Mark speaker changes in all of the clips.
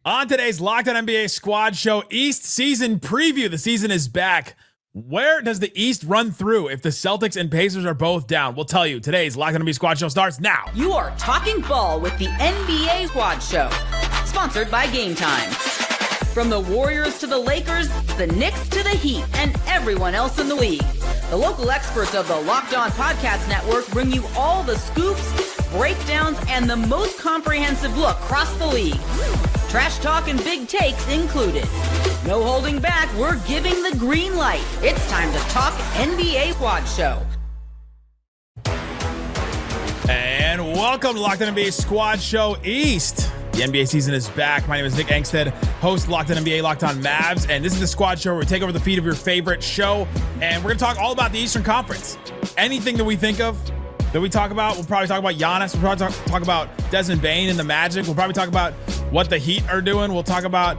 Speaker 1: On today's Locked On NBA Squad Show, East Season Preview. The season is back. Where does the East run through if the Celtics and Pacers are both down? We'll tell you. Today's Locked On NBA Squad Show starts now.
Speaker 2: You are talking ball with the NBA Squad Show, sponsored by Game Time. From the Warriors to the Lakers, the Knicks to the Heat, and everyone else in the league, the local experts of the Locked On Podcast Network bring you all the scoops, breakdowns, and the most comprehensive look across the league. Trash talk and big takes included. No holding back, we're giving the green light. It's time to talk NBA Squad Show.
Speaker 1: And welcome to Locked On NBA Squad Show East. The NBA season is back. My name is Nick Angstadt, host of Locked On NBA, Locked On Mavs, and this is the Squad Show where we take over the feed of your favorite show, and we're going to talk all about the Eastern Conference. Anything that we think of, that we talk about, we'll probably talk about Giannis. We'll probably talk about Desmond Bane and the Magic. We'll probably talk about what the Heat are doing. We'll talk about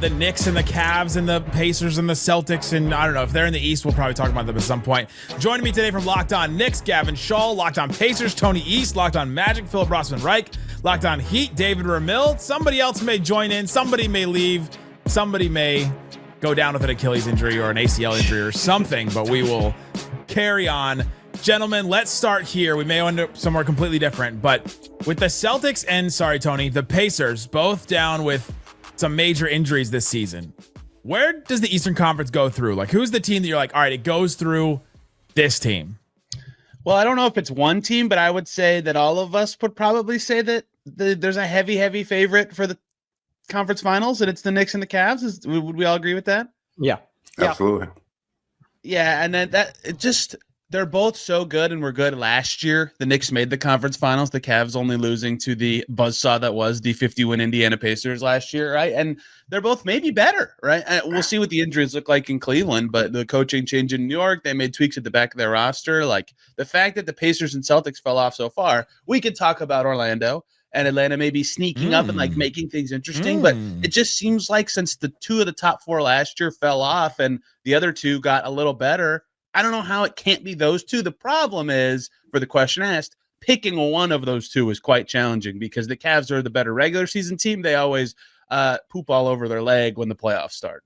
Speaker 1: the Knicks and the Cavs and the Pacers and the Celtics. And I don't know, if they're in the East, we'll probably talk about them at some point. Joining me today from Locked On Knicks, Gavin Schall. Locked On Pacers, Tony East. Locked On Magic, Philip Rossman-Reich. Locked On Heat, David Ramil. Somebody else may join in. Somebody may leave. Somebody may go down with an Achilles injury or an ACL injury or something, but we will carry on. Gentlemen, let's start here. We may end up somewhere completely different, but with the Celtics and, sorry, Tony, the Pacers both down with some major injuries this season, where does the Eastern Conference go through? Like, who's the team that you're like, all right, it goes through this team?
Speaker 3: Well, I don't know if it's one team, but I would say that all of us would probably say that there's a heavy favorite for the conference finals, and it's the Knicks and the Cavs. Would we all agree with that?
Speaker 4: Yeah.
Speaker 5: Absolutely.
Speaker 3: Yeah, and then they're both so good and were good last year. The Knicks made the conference finals. The Cavs only losing to the buzzsaw that was the 50-win Indiana Pacers last year, right? And they're both maybe better, right? And we'll see what the injuries look like in Cleveland, but the coaching change in New York, they made tweaks at the back of their roster. Like, the fact that the Pacers and Celtics fell off so far, we could talk about Orlando, and Atlanta may be sneaking up and like making things interesting, but it just seems like since the two of the top four last year fell off and the other two got a little better, I don't know how it can't be those two. The problem is, for the question asked, picking one of those two is quite challenging because the Cavs are the better regular season team. They always poop all over their leg when the playoffs start.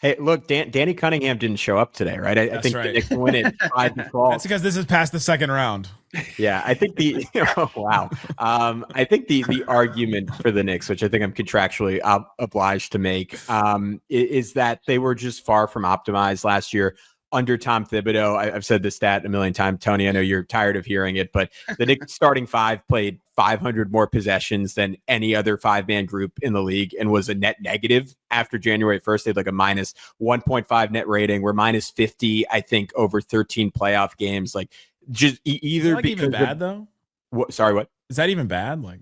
Speaker 4: Hey, look, Danny Cunningham didn't show up today, right? I think
Speaker 1: right.
Speaker 4: The Knicks win it 5-12.
Speaker 1: That's because this is past the second round.
Speaker 4: Yeah, I think I think the argument for the Knicks, which I think I'm contractually obliged to make, is that they were just far from optimized last year under Tom Thibodeau. I've said this stat a million times, Tony. I know you're tired of hearing it, but the Knicks starting five played 500 more possessions than any other five-man group in the league and was a net negative after January 1st. They had like a minus 1.5 net rating. We're minus 50, I think, over 13 playoff games. Like, just either
Speaker 1: like even bad though.
Speaker 4: Sorry, what?
Speaker 1: Is that even bad? Like,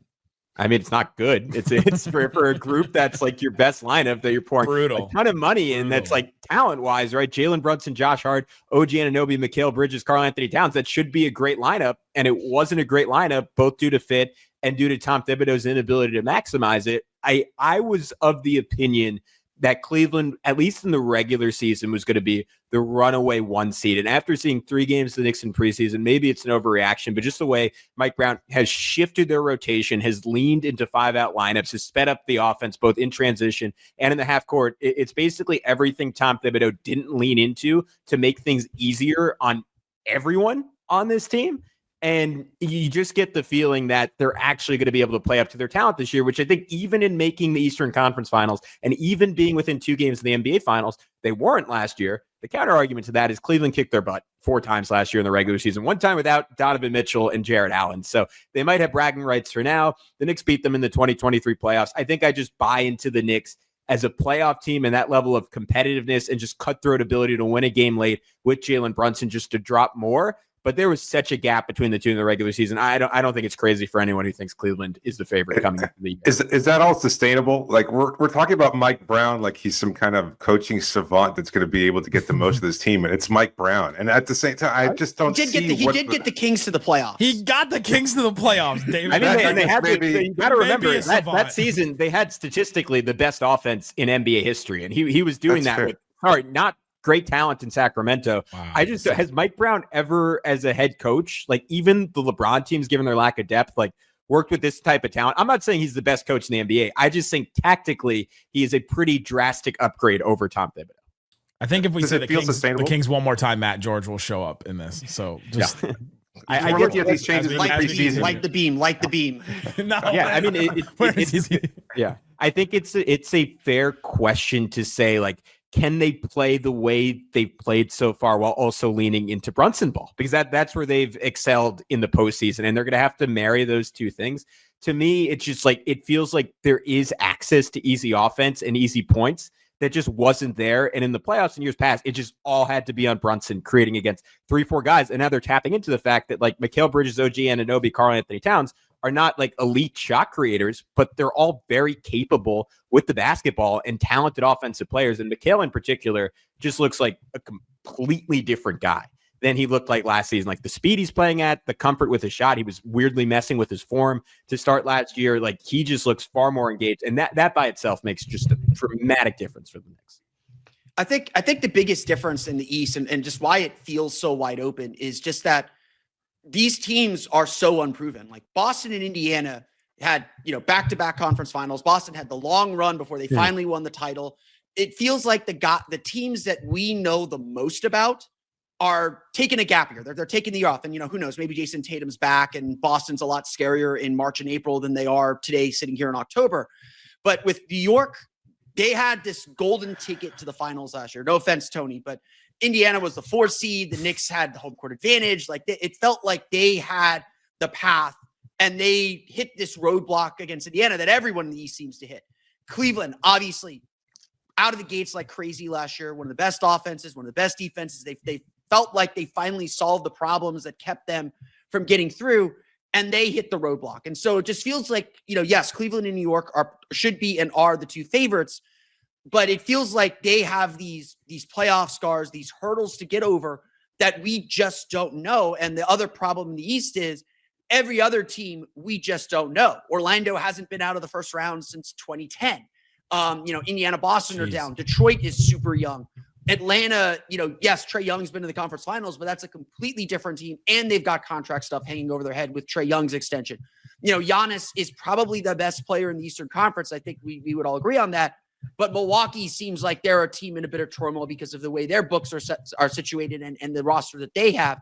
Speaker 4: I mean, it's not good. It's for a group that's like your best lineup that you're pouring a ton of money in. That's like talent-wise, right? Jalen, Brunson, Josh Hart, OG Anunoby, Mikal Bridges, Karl-Anthony Towns. That should be a great lineup, and it wasn't a great lineup, both due to fit and due to Tom Thibodeau's inability to maximize it. I was of the opinion that Cleveland, at least in the regular season, was going to be the runaway one seed. And after seeing 3 games of the Knicks in preseason, maybe it's an overreaction, but just the way Mike Brown has shifted their rotation, has leaned into 5-out lineups, has sped up the offense, both in transition and in the half court. It's basically everything Tom Thibodeau didn't lean into to make things easier on everyone on this team. And you just get the feeling that they're actually going to be able to play up to their talent this year, which I think even in making the Eastern Conference Finals and even being within 2 games of the NBA Finals, they weren't last year. The counter argument to that is Cleveland kicked their butt 4 times last year in the regular season, 1 time without Donovan Mitchell and Jarrett Allen. So they might have bragging rights for now. The Knicks beat them in the 2023 playoffs. I think I just buy into the Knicks as a playoff team and that level of competitiveness and just cutthroat ability to win a game late with Jalen Brunson just to drop more. But there was such a gap between the two in the regular season. I don't think it's crazy for anyone who thinks Cleveland is the favorite coming into the year.
Speaker 5: Is that all sustainable? Like we're talking about Mike Brown like he's some kind of coaching savant that's going to be able to get the most of this team, and it's Mike Brown. And at the same time, I just don't see.
Speaker 6: He did get the Kings to the playoffs.
Speaker 1: He got the Kings to the playoffs, David.
Speaker 4: I mean, they had
Speaker 5: maybe,
Speaker 4: you got to remember that season they had statistically the best offense in NBA history, and he was doing that with not great talent in Sacramento. Wow, has Mike Brown ever, as a head coach, like even the LeBron teams, given their lack of depth, like worked with this type of talent. I'm not saying he's the best coach in the NBA. I just think tactically he is a pretty drastic upgrade over Tom Thibodeau.
Speaker 1: I think if we
Speaker 5: Does
Speaker 1: say
Speaker 5: it feel sustainable?
Speaker 1: the Kings one more time, Matt George will show up in this. So just
Speaker 5: I get these changes in the preseason.
Speaker 6: Light the beam.
Speaker 1: no,
Speaker 4: yeah, I mean, I think it's a fair question to say, like, can they play the way they've played so far while also leaning into Brunson ball? Because that's where they've excelled in the postseason, and they're going to have to marry those two things. To me, it's just like, it feels like there is access to easy offense and easy points that just wasn't there. And in the playoffs in years past, it just all had to be on Brunson creating against 3-4 guys. And now they're tapping into the fact that, like, Mikal Bridges, OG Anunoby, Karl-Anthony Towns are not like elite shot creators, but they're all very capable with the basketball and talented offensive players. And Mikal in particular just looks like a completely different guy than he looked like last season. Like, the speed he's playing at, the comfort with his shot. He was weirdly messing with his form to start last year. Like, he just looks far more engaged. And that by itself makes just a dramatic difference for the Knicks.
Speaker 6: I think the biggest difference in the East and just why it feels so wide open is just that these teams are so unproven. Like, Boston and Indiana had, back-to-back conference finals. Boston had the long run before they finally won the title. It feels like the teams that we know the most about are taking a gap year. They're taking the year off. And, who knows, maybe Jason Tatum's back and Boston's a lot scarier in March and April than they are today sitting here in October. But with New York, they had this golden ticket to the finals last year. No offense, Tony, but Indiana was the 4th seed. The Knicks had the home court advantage. Like, it felt like they had the path, and they hit this roadblock against Indiana that everyone in the East seems to hit. Cleveland, obviously, out of the gates like crazy last year. One of the best offenses, one of the best defenses. They felt like they finally solved the problems that kept them from getting through, and they hit the roadblock. And so it just feels like, yes, Cleveland and New York should be and are the two favorites, but it feels like they have these playoff scars, these hurdles to get over that we just don't know. And the other problem in the East is every other team we just don't know. Orlando hasn't been out of the first round since 2010. Indiana, Boston are down. Detroit is super young. Atlanta, yes, Trae Young's been to the conference finals, but that's a completely different team. And they've got contract stuff hanging over their head with Trae Young's extension. Giannis is probably the best player in the Eastern Conference. I think we would all agree on that. But Milwaukee seems like they're a team in a bit of turmoil because of the way their books are situated and the roster that they have.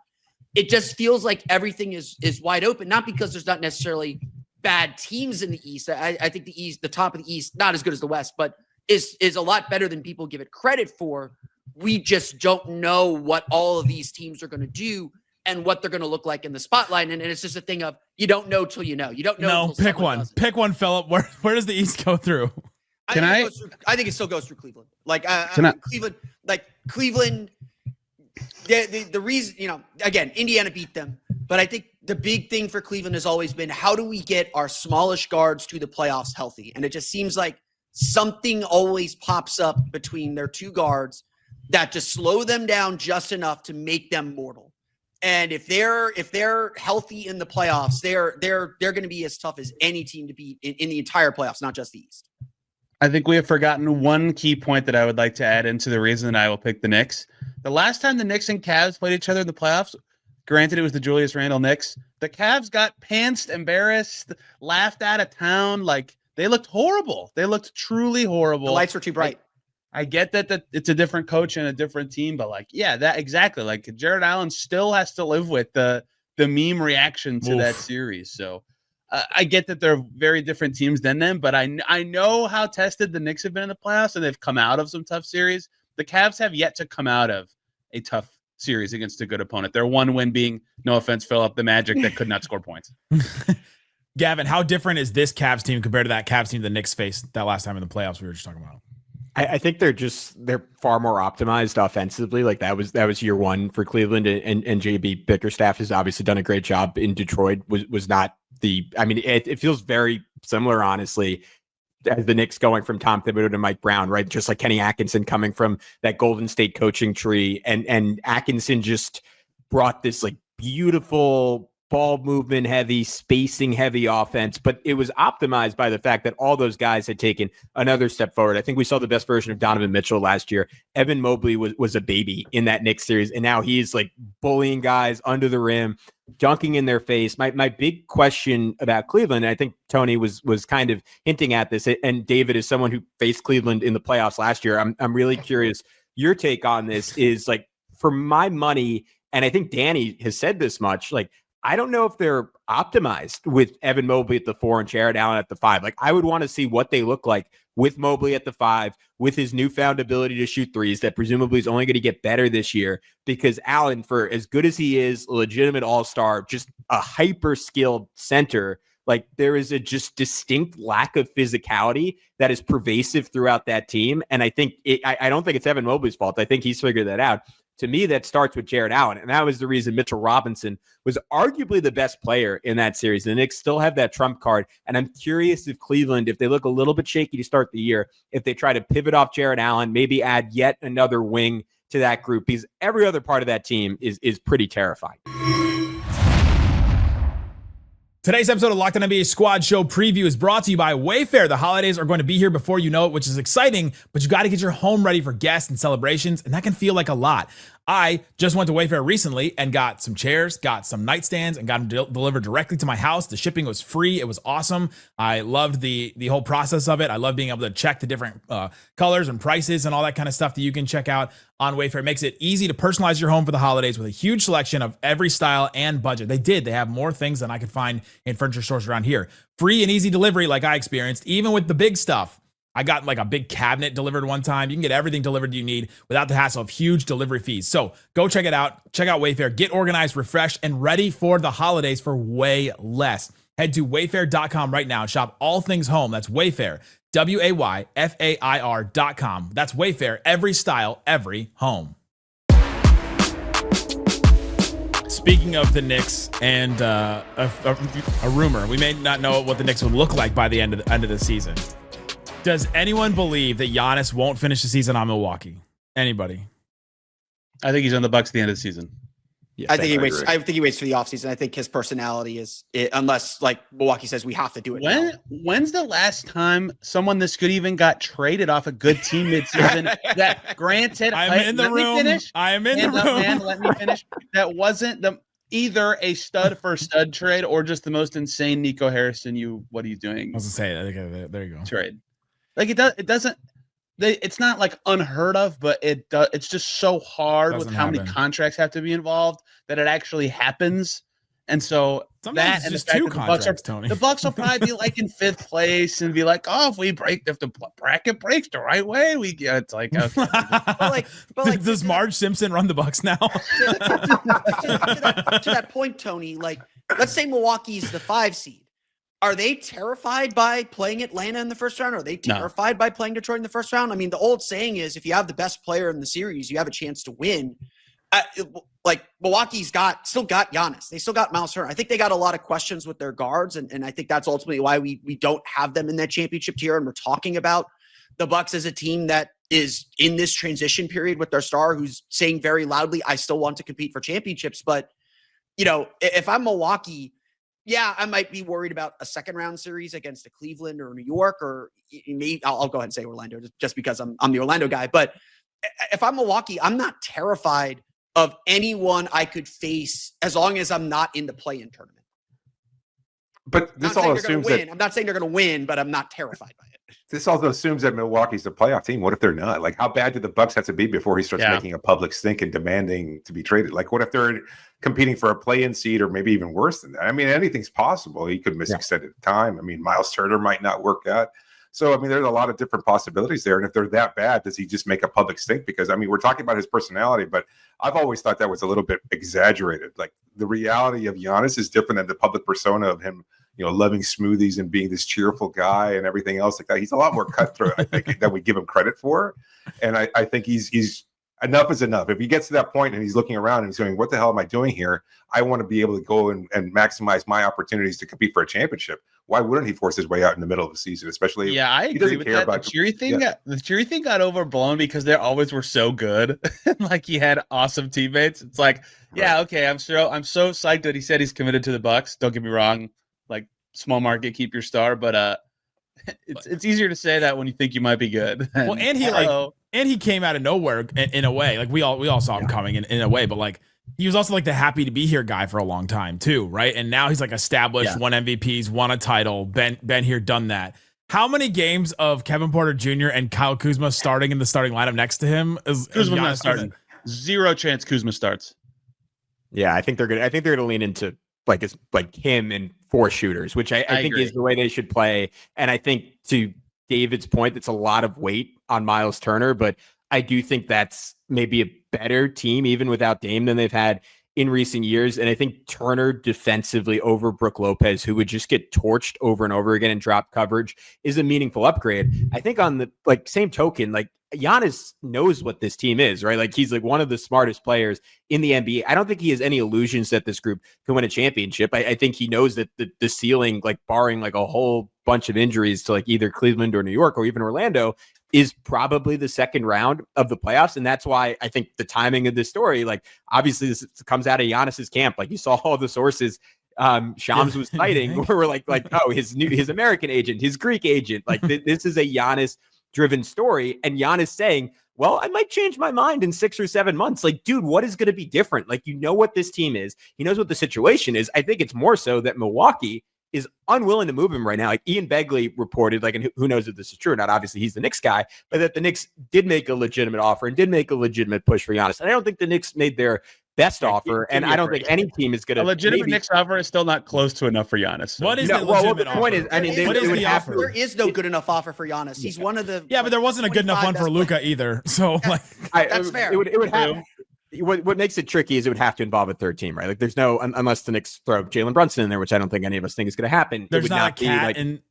Speaker 6: It just feels like everything is wide open, not because there's not necessarily bad teams in the East. I think the East, the top of the East, not as good as the West, but is a lot better than people give it credit for. We just don't know what all of these teams are going to do and what they're going to look like in the spotlight. And it's just a thing of, you don't know till you know. You don't know.
Speaker 1: No, pick one. Pick one, Philip. Where does the East go through?
Speaker 6: I think it still goes through Cleveland. Cleveland, the reason, again, Indiana beat them. But I think the big thing for Cleveland has always been, how do we get our smallish guards to the playoffs healthy? And it just seems like something always pops up between their two guards that just slow them down just enough to make them mortal. And if they're healthy in the playoffs, they're going to be as tough as any team to beat in the entire playoffs, not just the East.
Speaker 3: I think we have forgotten one key point that I would like to add into the reason that I will pick the Knicks. The last time the Knicks and Cavs played each other in the playoffs, granted it was the Julius Randle Knicks, the Cavs got pantsed, embarrassed, laughed out of town. Like, they looked horrible. They looked truly horrible.
Speaker 6: The lights were too bright.
Speaker 3: I get that it's a different coach and a different team, but that exactly. Like, Jared Allen still has to live with the meme reaction to that series. So I get that they're very different teams than them, but I know how tested the Knicks have been in the playoffs, and they've come out of some tough series. The Cavs have yet to come out of a tough series against a good opponent. Their one win being, no offense, Philip, the Magic that could not score points.
Speaker 1: Gavin, how different is this Cavs team compared to that Cavs team the Knicks faced that last time in the playoffs we were just talking about?
Speaker 4: I think they're far more optimized offensively. Like, that was year one for Cleveland, and JB Bickerstaff has obviously done a great job in Detroit. Was not it feels very similar, honestly, as the Knicks going from Tom Thibodeau to Mike Brown, right? Just like Kenny Atkinson coming from that Golden State coaching tree, and Atkinson just brought this like beautiful ball movement heavy, spacing heavy offense, but it was optimized by the fact that all those guys had taken another step forward. I think we saw the best version of Donovan Mitchell last year. Evan Mobley was a baby in that Knicks series, and now he's like bullying guys under the rim, dunking in their face. My big question about Cleveland, and I think Tony was kind of hinting at this, and David is someone who faced Cleveland in the playoffs last year. I'm really curious. Your take on this is, like, for my money, and I think Danny has said this much, like, I don't know if they're optimized with Evan Mobley at the 4 and Jarrett Allen at the 5. Like, I would want to see what they look like with Mobley at the 5, with his newfound ability to shoot threes that presumably is only going to get better this year, because Allen, for as good as he is, a legitimate all-star, just a hyper-skilled center, like, there is a just distinct lack of physicality that is pervasive throughout that team. And I think I don't think it's Evan Mobley's fault. I think he's figured that out. To me, that starts with Jarrett Allen. And that was the reason Mitchell Robinson was arguably the best player in that series. The Knicks still have that trump card. And I'm curious if Cleveland, if they look a little bit shaky to start the year, if they try to pivot off Jarrett Allen, maybe add yet another wing to that group, because every other part of that team is pretty terrifying.
Speaker 1: Today's episode of Locked On NBA Squad Show Preview is brought to you by Wayfair. The holidays are going to be here before you know it, which is exciting, but you got to get your home ready for guests and celebrations, and that can feel like a lot. I just went to Wayfair recently and got some chairs, got some nightstands, and got them delivered directly to my house. The shipping was free. It was awesome. I loved the whole process of it. I love being able to check the different colors and prices and all that kind of stuff that you can check out on Wayfair. It makes it easy to personalize your home for the holidays with a huge selection of every style and budget. They have more things than I could find in furniture stores around here. Free and easy delivery like I experienced, even with the big stuff. I got like a big cabinet delivered one time. You can get everything delivered you need without the hassle of huge delivery fees. So go check it out. Check out Wayfair. Get organized, refreshed, and ready for the holidays for way less. Head to wayfair.com right now and shop all things home. That's Wayfair, WAYFAIR.com. That's Wayfair, every style, every home. Speaking of the Knicks and a rumor, we may not know what the Knicks would look like by the end of the season. Does anyone believe that Giannis won't finish the season on Milwaukee? Anybody?
Speaker 3: I think he's on the Bucks at the end of the season.
Speaker 4: Yes,
Speaker 6: I think he waits. I think he waits for the offseason. I think his personality is, unless like Milwaukee says we have to do it.
Speaker 3: When's the last time someone this good even got traded off a good team midseason? That granted,
Speaker 1: I'm in the room. I am in the room.
Speaker 3: Man, let me finish. That wasn't either a stud for stud trade or just the most insane Nico Harrison. What are you doing?
Speaker 1: I was gonna say, there you go.
Speaker 3: Trade. Like it doesn't. It's not like unheard of, but it's just so hard with how many contracts have to be involved that it actually happens. And so
Speaker 1: sometimes
Speaker 3: that and
Speaker 1: just
Speaker 3: the fact
Speaker 1: two
Speaker 3: that
Speaker 1: contracts, Tony.
Speaker 3: The Bucks will probably be like in 5th place and be like, oh, if the bracket breaks the right way, we get. It's like, okay.
Speaker 6: but
Speaker 1: does Marge Simpson run the Bucks now?
Speaker 6: to that point, Tony. Like, let's say Milwaukee's the 5 seed. Are they terrified by playing Atlanta in the first round? Or are they terrified by playing Detroit in the first round? I mean, the old saying is, if you have the best player in the series, you have a chance to win. Like Milwaukee's still got Giannis. They still got Miles Turner. I think they got a lot of questions with their guards, and I think that's ultimately why we don't have them in that championship tier. And we're talking about the Bucks as a team that is in this transition period with their star, who's saying very loudly, "I still want to compete for championships." But if I'm Milwaukee, yeah, I might be worried about a second round series against a Cleveland or New York, or maybe I'll go ahead and say Orlando just because I'm the Orlando guy. But if I'm Milwaukee, I'm not terrified of anyone I could face as long as I'm not in the play-in tournament.
Speaker 5: But this all assumes that
Speaker 6: I'm not saying they're going to win, but I'm not terrified by it.
Speaker 5: This also assumes that Milwaukee's a playoff team. What if they're not? Like, how bad do the Bucks have to be before he starts making a public stink and demanding to be traded? Like, what if they're competing for a play-in seed or maybe even worse than that? I mean, anything's possible. He could miss extended time. I mean, Miles Turner might not work out. So, I mean, there's a lot of different possibilities there. And if they're that bad, does he just make a public stink? Because, I mean, we're talking about his personality, but I've always thought that was a little bit exaggerated. Like, the reality of Giannis is different than the public persona of him, loving smoothies and being this cheerful guy and everything else like that. He's a lot more cutthroat, I think, than we give him credit for. And I think he's enough is enough. If he gets to that point and he's looking around and he's going, what the hell am I doing here? I want to be able to go and maximize my opportunities to compete for a championship. why wouldn't he force his way out in the middle of the season? Especially,
Speaker 3: yeah, I agree with that. The cheery thing got overblown because they always were so good. Like he had awesome teammates. It's like, yeah, okay, I'm so psyched that he said he's committed to the Bucks. Don't get me wrong, like small market, keep your star, but it's easier to say that when you think you might be good.
Speaker 1: Well, and he came out of nowhere in a way. Like we all saw him coming in a way, but like he was also like the happy to be here guy for a long time too, right? And now he's like established, won MVPs, won a title, been here, done that. How many games of Kevin Porter Jr. and Kyle Kuzma starting in the starting lineup next to him?
Speaker 3: Kuzma's not starting. Zero chance Kuzma starts.
Speaker 4: Yeah, I think they're gonna lean into like him and 4 shooters, which I think agree. Is the way they should play. And I think to David's point, it's a lot of weight on Miles Turner, but I do think that's maybe a better team even without Dame than they've had in recent years. And I think Turner defensively over Brook Lopez, who would just get torched over and over again and drop coverage, is a meaningful upgrade. I think on the same token, like Giannis knows what this team is, right? Like he's like one of the smartest players in the NBA. I don't think he has any illusions that this group can win a championship. I think he knows that the ceiling, like barring like a whole bunch of injuries to like either Cleveland or New York or even Orlando, is probably the second round of the playoffs. And that's why I think the timing of this story, like obviously this comes out of Giannis's camp. Like you saw all the sources Shams was citing where we're like, oh, his American agent, his Greek agent, like this is a Giannis driven story. And Giannis saying, well, I might change my mind in 6 or 7 months. Like, dude, what is going to be different? Like, you know what this team is. He knows what the situation is. I think it's more so that Milwaukee is unwilling to move him right now. Like Ian Begley reported, like, and who knows if this is true or not, obviously he's the Knicks guy, but that the Knicks did make a legitimate offer and did make a legitimate push for Giannis. And I don't think the Knicks made their best offer, and I don't think any team is going to.
Speaker 3: A legitimate Knicks offer is still not close to enough for Giannis. So.
Speaker 1: What is the legitimate offer?
Speaker 4: Point is, I mean,
Speaker 1: what is the offer?
Speaker 6: There is no good enough offer for Giannis. He's one of the
Speaker 1: but there wasn't a good enough one for Luka either. So like,
Speaker 6: that's fair.
Speaker 4: It would have. What makes it tricky is it would have to involve a third team, right? Like there's no, unless the Knicks throw Jalen Brunson in there, which I don't think any of us think is going to happen.
Speaker 1: There's not a cat in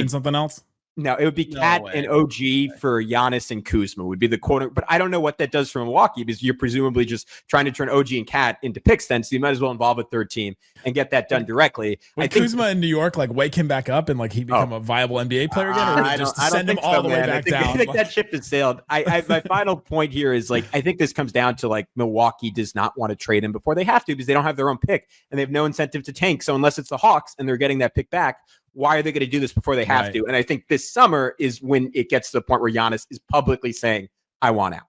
Speaker 1: something else.
Speaker 4: No, it would be Cat and OG for Giannis and Kuzma would be the corner. But I don't know what that does for Milwaukee because you're presumably just trying to turn OG and Cat into picks then. So you might as well involve a third team and get that done directly.
Speaker 1: Would Kuzma in New York like wake him back up and like he become a viable NBA player again, or just send him all the way back down?
Speaker 4: I think that ship has sailed. My final point here is like I think this comes down to like Milwaukee does not want to trade him before they have to because they don't have their own pick and they have no incentive to tank. So unless it's the Hawks and they're getting that pick back, why are they going to do this before they have to? And I think this summer is when it gets to the point where Giannis is publicly saying, I want out.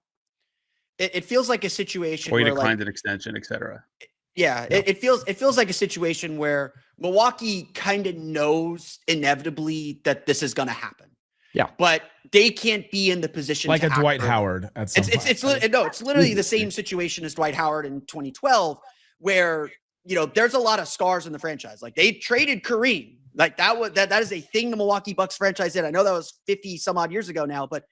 Speaker 6: It feels like a situation
Speaker 3: where he
Speaker 6: where
Speaker 3: declined an extension, etc.
Speaker 6: Yeah, it feels like a situation where Milwaukee kind of knows inevitably that this is going to happen.
Speaker 4: Yeah.
Speaker 6: But they can't be in the position
Speaker 1: like
Speaker 6: to
Speaker 1: a Dwight Howard at some point.
Speaker 6: It's literally the same situation as Dwight Howard in 2012 where, there's a lot of scars in the franchise. Like they traded Kareem. Like that is a thing the Milwaukee Bucks franchise did. I know that was 50 some odd years ago now, but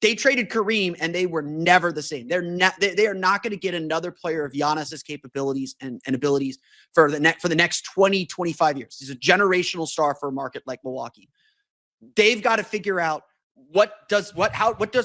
Speaker 6: they traded Kareem and they were never the same. They are not going to get another player of Giannis's capabilities and abilities for the next 20, 25 years. He's a generational star for a market like Milwaukee. They've got to figure out what does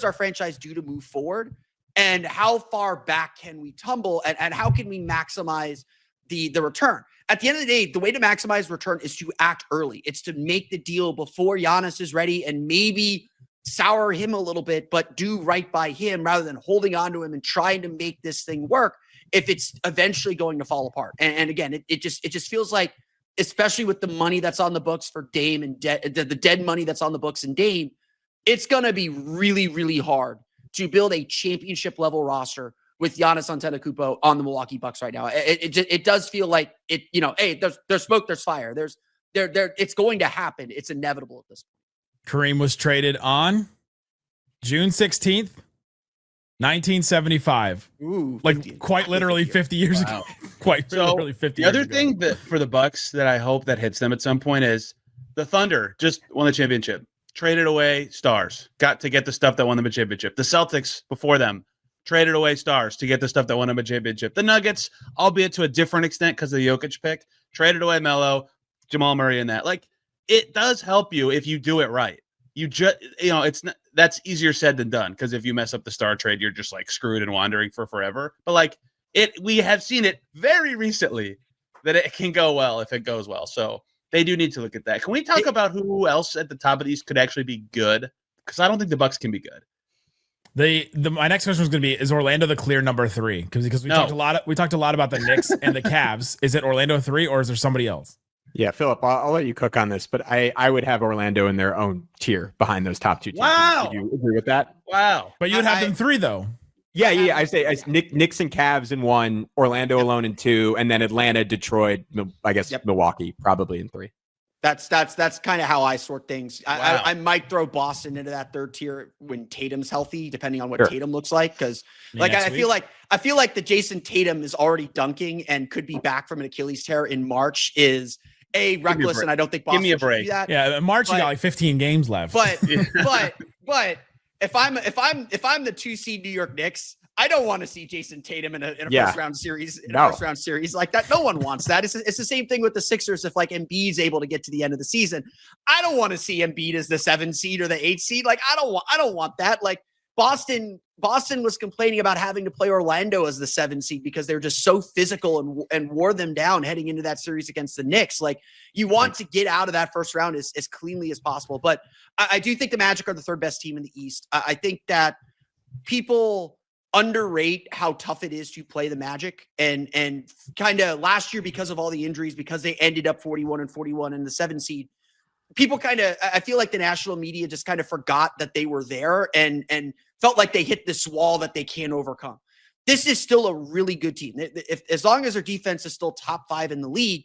Speaker 6: our franchise do to move forward and how far back can we tumble and how can we maximize the return. At the end of the day, the way to maximize return is to act early. It's to make the deal before Giannis is ready and maybe sour him a little bit, but do right by him rather than holding on to him and trying to make this thing work if it's eventually going to fall apart. And again, it just feels like, especially with the money that's on the books for Dame and the dead money that's on the books in Dame, it's going to be really, really hard to build a championship level roster with Giannis Antetokounmpo on the Milwaukee Bucks right now. It does feel like it, hey, there's smoke, there's fire. It's going to happen. It's inevitable at this point.
Speaker 1: Kareem was traded on June 16th, 1975.
Speaker 6: Ooh,
Speaker 1: like quite literally 50 years ago. Quite literally 50 years ago.
Speaker 3: The other thing that for the Bucks that I hope that hits them at some point is the Thunder just won the championship. Traded away stars. Got to get the stuff that won them a championship. The Celtics before them traded away stars to get the stuff that won them a championship. The Nuggets, albeit to a different extent because of the Jokic pick, traded away Melo, Jamal Murray, and that. Like, it does help you if you do it right. You just, it's not, that's easier said than done because if you mess up the star trade, you're just like screwed and wandering for forever. But like we have seen it very recently that it can go well if it goes well. So They do need to look at that. Can we talk about who else at the top of the East could actually be good? Because I don't think the Bucks can be good.
Speaker 1: My next question was going to be: is Orlando the clear number 3? Because we talked a lot about the Knicks and the Cavs. Is it Orlando 3 or is there somebody else?
Speaker 4: Yeah, Philip, I'll let you cook on this, but I would have Orlando in their own tier behind those top 2 teams.
Speaker 3: Wow.
Speaker 4: Do you agree with that?
Speaker 3: Wow.
Speaker 1: But you would have them 3 though.
Speaker 4: Yeah. I say Knicks and Cavs in 1, Orlando alone in 2, and then Atlanta, Detroit, I guess Milwaukee probably in 3.
Speaker 6: That's kind of how I sort things.
Speaker 3: Wow.
Speaker 6: I might throw Boston into that 3rd tier when Tatum's healthy, depending on what
Speaker 4: Sure.
Speaker 6: Tatum looks like. Because I feel like the Jason Tatum is already dunking and could be back from an Achilles tear in March is reckless, and I don't think Boston
Speaker 3: Give me a
Speaker 6: should
Speaker 3: break.
Speaker 6: do that.
Speaker 1: Yeah, in March you got like 15 games left.
Speaker 6: But if I'm the 2 seed New York Knicks, I don't want to see Jason Tatum in a first round series like that. No one wants that. It's the same thing with the Sixers. If like Embiid's able to get to the end of the season, I don't want to see Embiid as the 7 seed or the 8 seed. Like I don't want that. Like Boston was complaining about having to play Orlando as the 7 seed because they're just so physical and wore them down heading into that series against the Knicks. Like you want to get out of that first round as cleanly as possible. But I do think the Magic are the 3rd best team in the East. I think that people underrate how tough it is to play the Magic and kind of last year because of all the injuries, because they ended up 41-41 in the 7 seed. People I feel like the national media just kind of forgot that they were there and felt like they hit this wall that they can't overcome. This is still a really good team. As long as their defense is still top 5 in the league,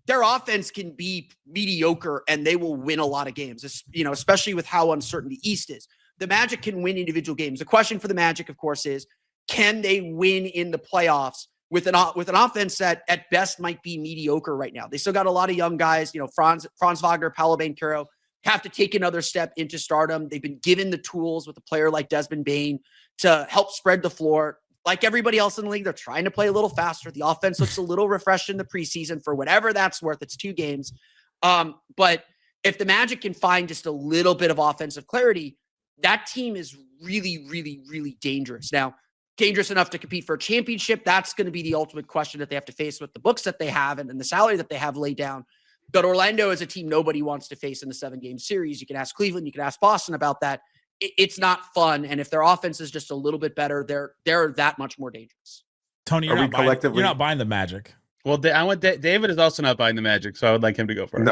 Speaker 6: their offense can be mediocre and they will win a lot of games, especially with how uncertain the East is. The Magic can win individual games. The question for the Magic, of course, is can they win in the playoffs with an offense that at best might be mediocre right now? They still got a lot of young guys, Franz Wagner, Paolo Banchero, have to take another step into stardom. They've been given the tools with a player like Desmond Bane to help spread the floor. Like everybody else in the league, they're trying to play a little faster. The offense looks a little refreshed in the preseason for whatever that's worth. It's 2 games. But if the Magic can find just a little bit of offensive clarity, that team is really, really, really dangerous. Now, dangerous enough to compete for a championship, that's going to be the ultimate question that they have to face with the books that they have and the salary that they have laid down. But Orlando is a team nobody wants to face in the 7-game series. You can ask Cleveland, you can ask Boston about that. It's not fun. And if their offense is just a little bit better, they're that much more dangerous.
Speaker 1: Tony, you're not buying the Magic.
Speaker 3: Well, David is also not buying the Magic, so I would like him to go first.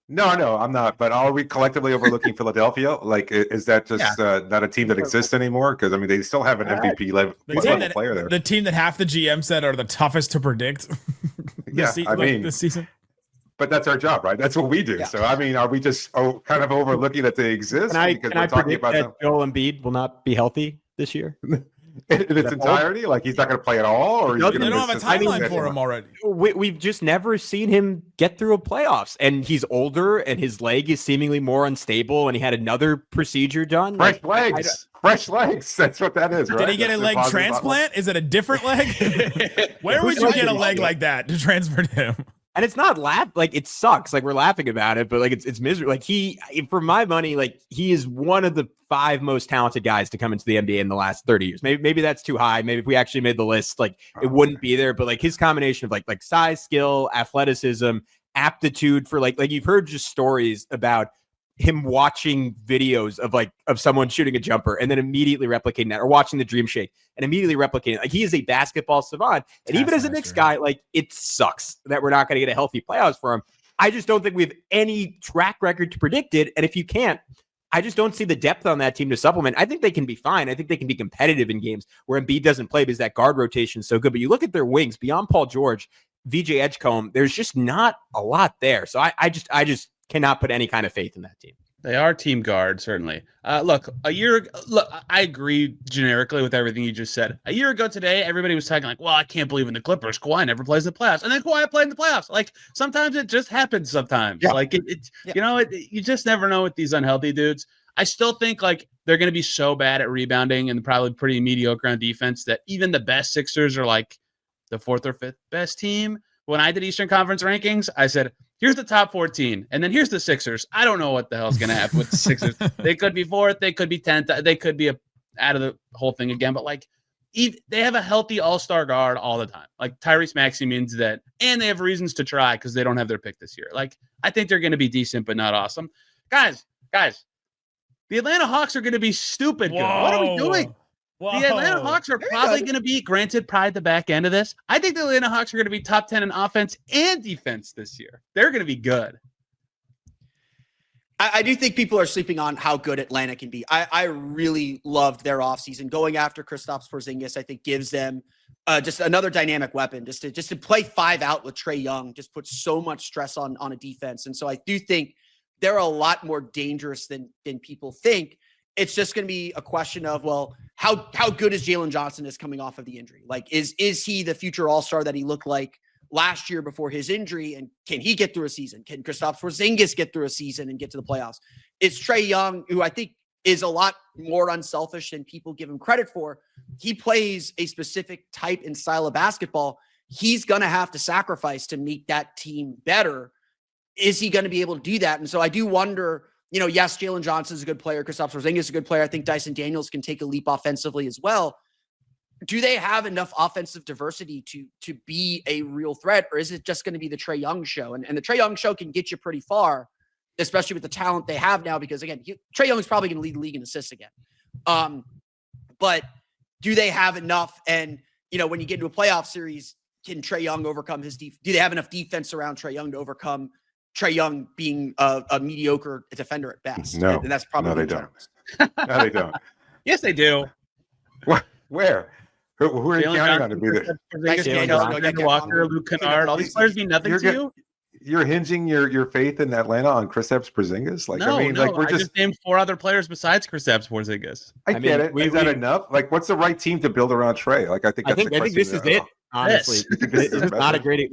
Speaker 5: No, I'm not. But are we collectively overlooking Philadelphia? Like, is that just not a team that exists anymore? Because I mean, they still have an MVP level player there.
Speaker 1: The team that half the GM said are the toughest to predict.
Speaker 5: This
Speaker 1: season.
Speaker 5: But that's our job, right? That's what we do. Yeah. So I mean, are we just kind of overlooking that they exist?
Speaker 4: Can I predict that Joel Embiid will not be healthy this year?
Speaker 5: In its entirety? Like he's not going to play at all? Or
Speaker 1: they don't have a timeline for him already.
Speaker 4: We've just never seen him get through a playoffs. And he's older and his leg is seemingly more unstable. And he had another procedure done.
Speaker 5: Fresh legs. That's what that is, right?
Speaker 1: Did he get a leg transplant? Is it a different leg? Where would you get a leg like that to transfer to him?
Speaker 4: And it's not it sucks. Like we're laughing about it, but like it's miserable. Like for my money, like he is one of the 5 most talented guys to come into the NBA in the last 30 years. Maybe that's too high. Maybe if we actually made the list, like it wouldn't be there. But like his combination of like size, skill, athleticism, aptitude for like you've heard just stories about him watching videos of someone shooting a jumper and then immediately replicating that, or watching the dream shake and immediately replicating it. Like he is a basketball savant. And even as a Knicks guy, like it sucks that we're not going to get a healthy playoffs for him. I just don't think we have any track record to predict it. And if you can't, I just don't see the depth on that team to supplement. I think they can be fine. I think they can be competitive in games where Embiid doesn't play because that guard rotation is so good. But you look at their wings beyond Paul George, VJ Edgecombe, there's just not a lot there. So I just cannot put any kind of faith in that team.
Speaker 3: They are team guard, certainly. Look, I agree generically with everything you just said. A year ago today, everybody was talking like, well, I can't believe in the Clippers. Kawhi never plays in the playoffs. And then Kawhi played in the playoffs. Like, sometimes it just happens sometimes. Yeah. Like, you just never know with these unhealthy dudes. I still think, like, they're going to be so bad at rebounding and probably pretty mediocre on defense that even the best Sixers are, like, the 4th or 5th best team. When I did Eastern Conference rankings, I said, here's the top 14, and then here's the Sixers. I don't know what the hell's going to happen with the Sixers. They could be 4th, they could be 10th, they could be out of the whole thing again. But like, they have a healthy all-star guard all the time. Like Tyrese Maxey means that, and they have reasons to try because they don't have their pick this year. Like I think they're going to be decent, but not awesome. Guys, the Atlanta Hawks are going to be stupid good. What are we doing?
Speaker 1: Whoa.
Speaker 3: The Atlanta Hawks are probably going to be, granted, probably the back end of this. I think the Atlanta Hawks are going to be top 10 in offense and defense this year. They're going to be good.
Speaker 6: I do think people are sleeping on how good Atlanta can be. I really loved their offseason. Going after Kristaps Porzingis, I think gives them just another dynamic weapon. Just to play 5 out with Trae Young just puts so much stress on a defense. And so I do think they're a lot more dangerous than people think. It's just going to be a question of, well, how good is Jalen Johnson is coming off of the injury? Like, is he the future all-star that he looked like last year before his injury? And can he get through a season? Can Kristaps Porzingis get through a season and get to the playoffs? It's Trae Young, who I think is a lot more unselfish than people give him credit for. He plays a specific type and style of basketball. He's going to have to sacrifice to make that team better. Is he going to be able to do that? And so I do wonder, yes, Jalen Johnson's a good player. Kristaps Porzingis is a good player. I think Dyson Daniels can take a leap offensively as well. Do they have enough offensive diversity to be a real threat, or is it just going to be the Trae Young show? And the Trae Young show can get you pretty far, especially with the talent they have now, because again, Trae Young is probably going to lead the league in assists again. But do they have enough? And, when you get into a playoff series, can Trae Young overcome his do they have enough defense around Trae Young to overcome Trae Young being a mediocre defender at best?
Speaker 5: No,
Speaker 6: and that's probably
Speaker 5: they don't. No, they don't.
Speaker 3: Yes, they do.
Speaker 5: Where? Who are you counting on to be the
Speaker 3: Walker, Luke Kennard? All these players mean nothing to you.
Speaker 5: You're hinging your faith in Atlanta on Kristaps Porzingis?
Speaker 3: I just named 4 other players besides Kristaps Porzingis.
Speaker 5: I get it. Is that enough? Like, what's the right team to build around Trae? Like, I think
Speaker 4: this is it. Honestly, this is not a great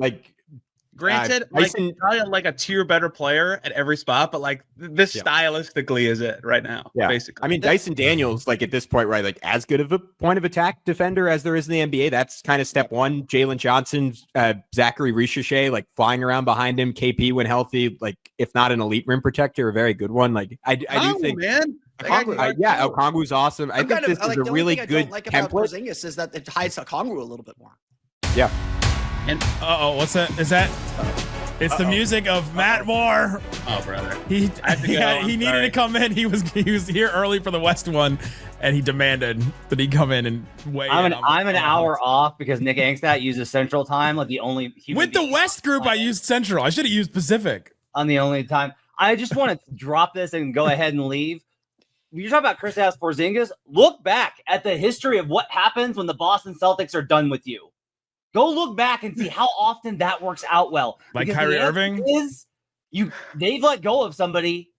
Speaker 3: Granted, probably a tier better player at every spot, but this stylistically is it right now.
Speaker 4: Yeah,
Speaker 3: basically.
Speaker 4: I mean, Dyson Daniels, at this point, right, as good of a point of attack defender as there is in the NBA. That's kind of step one. Jalen Johnson, Zachary Ricochet, flying around behind him. KP when healthy, if not an elite rim protector, a very good one. I do think,
Speaker 3: man.
Speaker 4: Okongwu's awesome. I think this is a really good template.
Speaker 6: About Porzingis is that it hides Okongwu a little bit more.
Speaker 4: Yeah.
Speaker 1: And what's that? Is that? It's the music of Matt Moore.
Speaker 3: Oh, brother.
Speaker 1: He needed to come in. He was here early for the West one, and he demanded that he come in and weigh in.
Speaker 7: I'm an hour off because Nick Angstadt uses Central Time, the only human
Speaker 1: with the West group. I used Central. I should have used Pacific.
Speaker 7: On the only time. I just want to drop this and go ahead and leave. You're talking about Kristaps Porzingis. Look back at the history of what happens when the Boston Celtics are done with you. Go look back and see how often that works out well.
Speaker 1: Like Kyrie Irving?
Speaker 7: They've let go of somebody,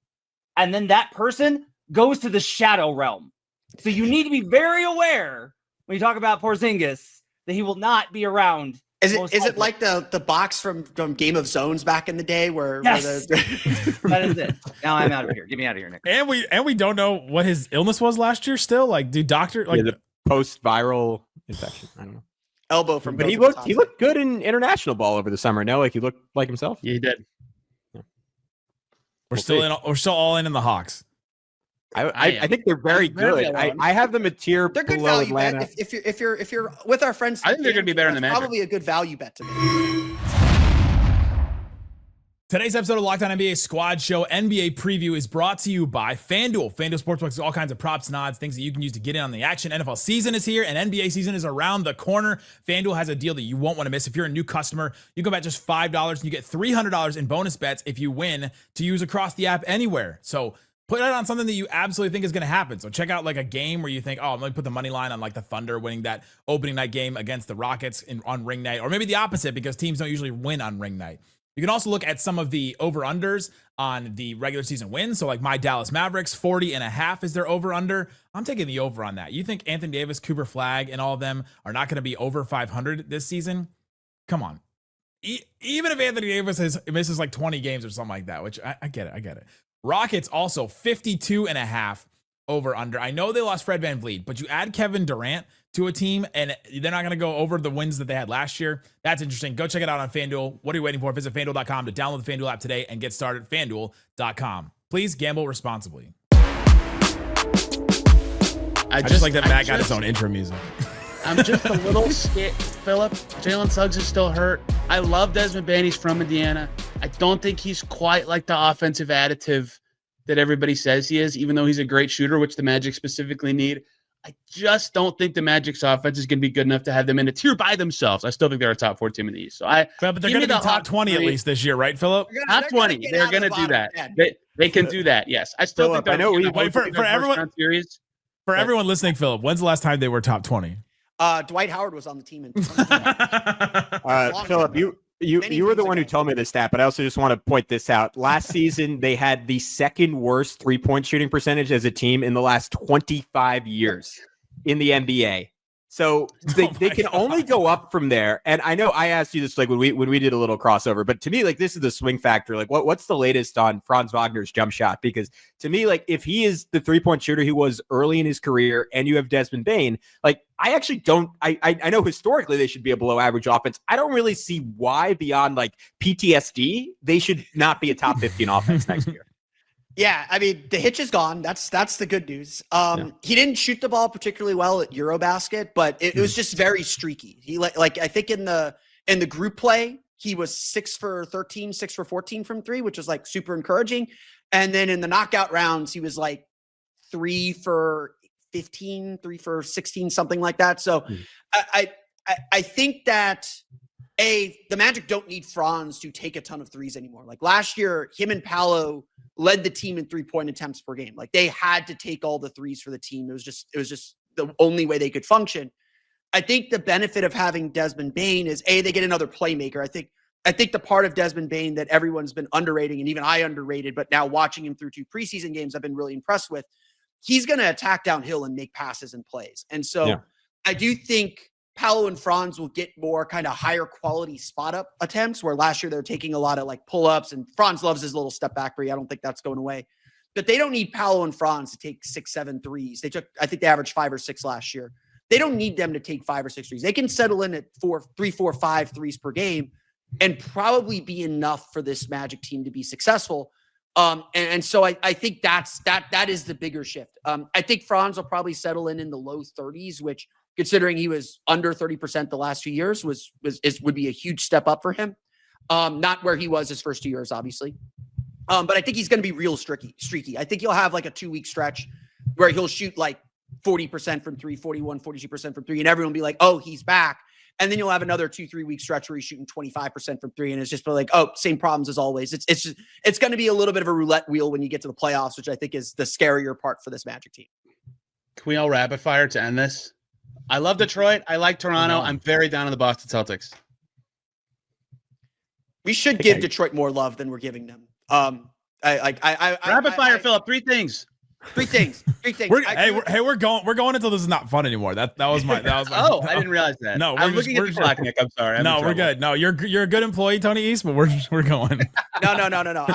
Speaker 7: and then that person goes to the shadow realm. So you need to be very aware when you talk about Porzingis that he will not be around.
Speaker 6: Is it like the box from Game of Zones back in the day where?
Speaker 7: Yes. That is it. Now I'm out of here. Get me out of here, Nick.
Speaker 1: And we don't know what his illness was last year. Still, the
Speaker 4: post-viral infection. I don't know.
Speaker 6: Elbow from,
Speaker 4: but he looked good in international ball over the summer. No, he looked like himself.
Speaker 3: Yeah, he did.
Speaker 1: Yeah. We're still all in the Hawks.
Speaker 4: I think they're very good. I have them a tier.
Speaker 6: They're good
Speaker 4: below
Speaker 6: value
Speaker 4: Atlanta.
Speaker 6: bet. If you're with our friends,
Speaker 3: I think they're going to be better than the Magic.
Speaker 6: Probably a good value bet to me.
Speaker 1: Today's episode of Locked On NBA Squad Show NBA Preview is brought to you by FanDuel. FanDuel Sportsbook is all kinds of props and odds, things that you can use to get in on the action. NFL season is here and NBA season is around the corner. FanDuel has a deal that you won't want to miss. If you're a new customer, you can bet just $5 and you get $300 in bonus bets if you win to use across the app anywhere. So put it on something that you absolutely think is going to happen. So check out a game where you think, I'm going to put the money line on the Thunder winning that opening night game against the Rockets on ring night, or maybe the opposite because teams don't usually win on ring night. You can also look at some of the over-unders on the regular season wins. So my Dallas Mavericks, 40.5 is their over-under. I'm taking the over on that. You think Anthony Davis, Cooper Flagg, and all of them are not going to be over 500 this season? Come on. Even if Anthony Davis misses 20 games or something like that, which I get it. Rockets also 52.5 over-under. I know they lost Fred VanVleet, but you add Kevin Durant to a team, and they're not going to go over the wins that they had last year. That's interesting. Go check it out on FanDuel. What are you waiting for? Visit FanDuel.com to download the FanDuel app today and get started. FanDuel.com. Please gamble responsibly. I just like that Matt got his own intro music.
Speaker 3: I'm just a little scared, Philip. Jalen Suggs is still hurt. I love Desmond Bane. He's from Indiana. I don't think he's quite like the offensive additive that everybody says he is, even though he's a great shooter, which the Magic specifically need. I just don't think the Magic's offense is going to be good enough to have them in a tier by themselves. I still think they're a top 4 team in the East. So
Speaker 1: but they're going to be top 20 at least this year, right, Philip?
Speaker 3: Top 20. They're going to do that. They can do that. Yes, I still think.
Speaker 4: I know.
Speaker 1: Wait for everyone. For everyone listening, Philip, when's the last time they were top 20?
Speaker 6: Dwight Howard was on the team.
Speaker 4: Philip, you were the one who told me this stat, but I also just want to point this out. Last season, they had the second worst 3-point shooting percentage as a team in the last 25 years in the NBA. So they can only go up from there. And I know I asked you this like when we did a little crossover, but to me, like this is the swing factor. Like what's the latest on Franz Wagner's jump shot? Because to me, like if he is the 3-point shooter he was early in his career and you have Desmond Bane, like I actually don't, I know historically they should be a below average offense. I don't really see why beyond like PTSD, they should not be a top 15 offense next year.
Speaker 6: Yeah, I mean, the hitch is gone. That's the good news. He didn't shoot the ball particularly well at Eurobasket, but it was just very streaky. He like I think in the group play, he was 6 for 13, 6 for 14 from 3, which was like super encouraging. And then in the knockout rounds, he was like 3 for 15, 3 for 16, something like that. So I think that the Magic don't need Franz to take a ton of threes anymore. Like last year, him and Paolo led the team in 3-point attempts per game. Like they had to take all the threes for the team. It was just the only way they could function. I think the benefit of having Desmond Bane is they get another playmaker. I think the part of Desmond Bane that everyone's been underrating, and even I underrated, but now watching him through 2 preseason games, I've been really impressed with. He's going to attack downhill and make passes and plays. And so I do think Paolo and Franz will get more kind of higher quality spot up attempts, where last year they're taking a lot of like pull ups, and Franz loves his little step back three. I don't think that's going away, but they don't need Paolo and Franz to take 6, 7 threes. I think they averaged 5 or 6 last year. They don't need them to take 5 or 6 threes. They can settle in at 3, 4, 5 threes per game and probably be enough for this Magic team to be successful. And so I think that is the bigger shift. I think Franz will probably settle in the low 30s, which, considering he was under 30% the last few years, would be a huge step up for him. Not where he was his first 2 years, obviously. But I think he's going to be real streaky. I think he'll have like a 2-week stretch where he'll shoot like 40% from 3, 41, 42% from 3, and everyone will be like, oh, he's back. And then you'll have another 2-3 week stretch where he's shooting 25% from 3, and it's just like, oh, same problems as always. It's going to be a little bit of a roulette wheel when you get to the playoffs, which I think is the scarier part for this Magic team.
Speaker 3: Can we all rapid fire to end this? I love Detroit. I like Toronto. I'm very down on the Boston Celtics.
Speaker 6: We should give Detroit more love than we're giving them.
Speaker 3: Rapid fire, Philip. 3 things.
Speaker 6: 3 things.
Speaker 1: We're going until this is not fun anymore. That was my.
Speaker 3: Oh, I didn't realize that.
Speaker 1: No,
Speaker 3: I'm looking at the clock, Nick. I'm sorry.
Speaker 1: No, we're good. No, you're a good employee, Tony East, but we're going.
Speaker 6: No.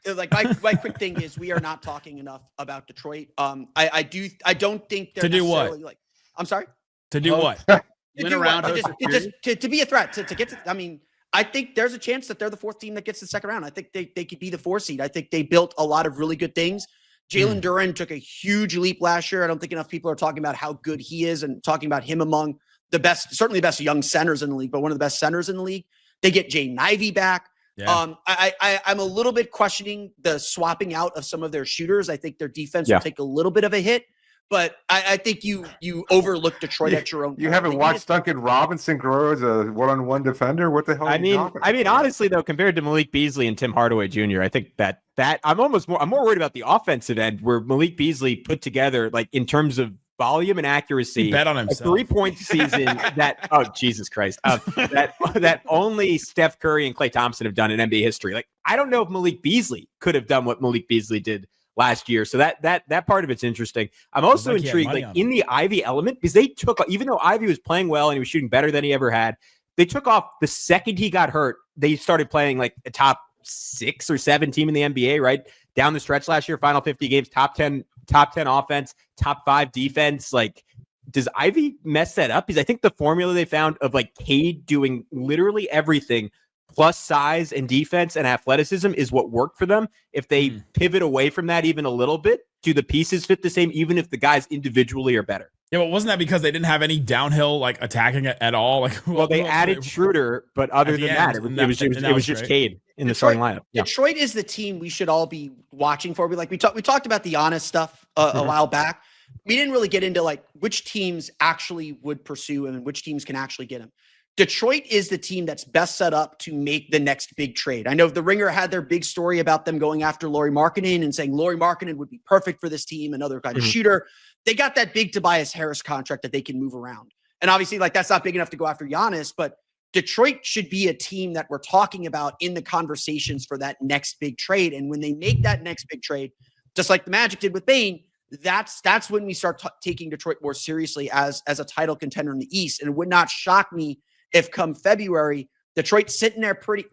Speaker 6: My quick thing is we are not talking enough about Detroit. I don't think they're
Speaker 1: to do what?
Speaker 6: Like, I'm sorry.
Speaker 1: To do what?
Speaker 6: To be a threat to get to. I mean, I think there's a chance that they're the 4th team that gets the second round. I think they could be the 4 seed. I think they built a lot of really good things. Jalen Duren took a huge leap last year. I don't think enough people are talking about how good he is and talking about him among the best, certainly the best young centers in the league, but one of the best centers in the league. They get Jay Ivey back. Yeah. I'm a little bit questioning the swapping out of some of their shooters. I think their defense will take a little bit of a hit. But I think you overlook Detroit at your own.
Speaker 5: You haven't watched Duncan Robinson grow as a one-on-one defender? What the hell?
Speaker 4: I mean, honestly though, compared to Malik Beasley and Tim Hardaway Jr., I think that I'm more worried about the offensive end, where Malik Beasley put together, like in terms of volume and accuracy,
Speaker 1: he bet on himself.
Speaker 4: A 3-point season that Jesus Christ, that only Steph Curry and Klay Thompson have done in NBA history. Like I don't know if Malik Beasley could have done what Malik Beasley did last year. So that part of it's interesting. I'm also intrigued, like in the Ivy element, because they took, even though Ivy was playing well and he was shooting better than he ever had, they took off the second he got hurt. They started playing like a top 6 or 7 team in the NBA, right? Down the stretch last year, final 50 games, top 10 offense, top 5 defense. Like, does Ivy mess that up? Because I think the formula they found of like Cade doing literally everything plus size and defense and athleticism is what worked for them. If they pivot away from that even a little bit, do the pieces fit the same, even if the guys individually are better?
Speaker 1: Yeah, but wasn't that because they didn't have any downhill like attacking it at all? Like,
Speaker 4: well, they added Schroeder, but other than that, it was just Cade in the starting lineup. Yeah.
Speaker 6: Detroit is the team we should all be watching for. We talked about the Giannis stuff a while back. We didn't really get into like which teams actually would pursue him and which teams can actually get him. Detroit is the team that's best set up to make the next big trade. I know the Ringer had their big story about them going after Lauri Markkanen and saying Lauri Markkanen would be perfect for this team, another kind of shooter. They got that big Tobias Harris contract that they can move around. And obviously, like, that's not big enough to go after Giannis, but Detroit should be a team that we're talking about in the conversations for that next big trade. And when they make that next big trade, just like the Magic did with Bane, that's when we start taking Detroit more seriously as a title contender in the East. And it would not shock me if come February, Detroit's sitting there pretty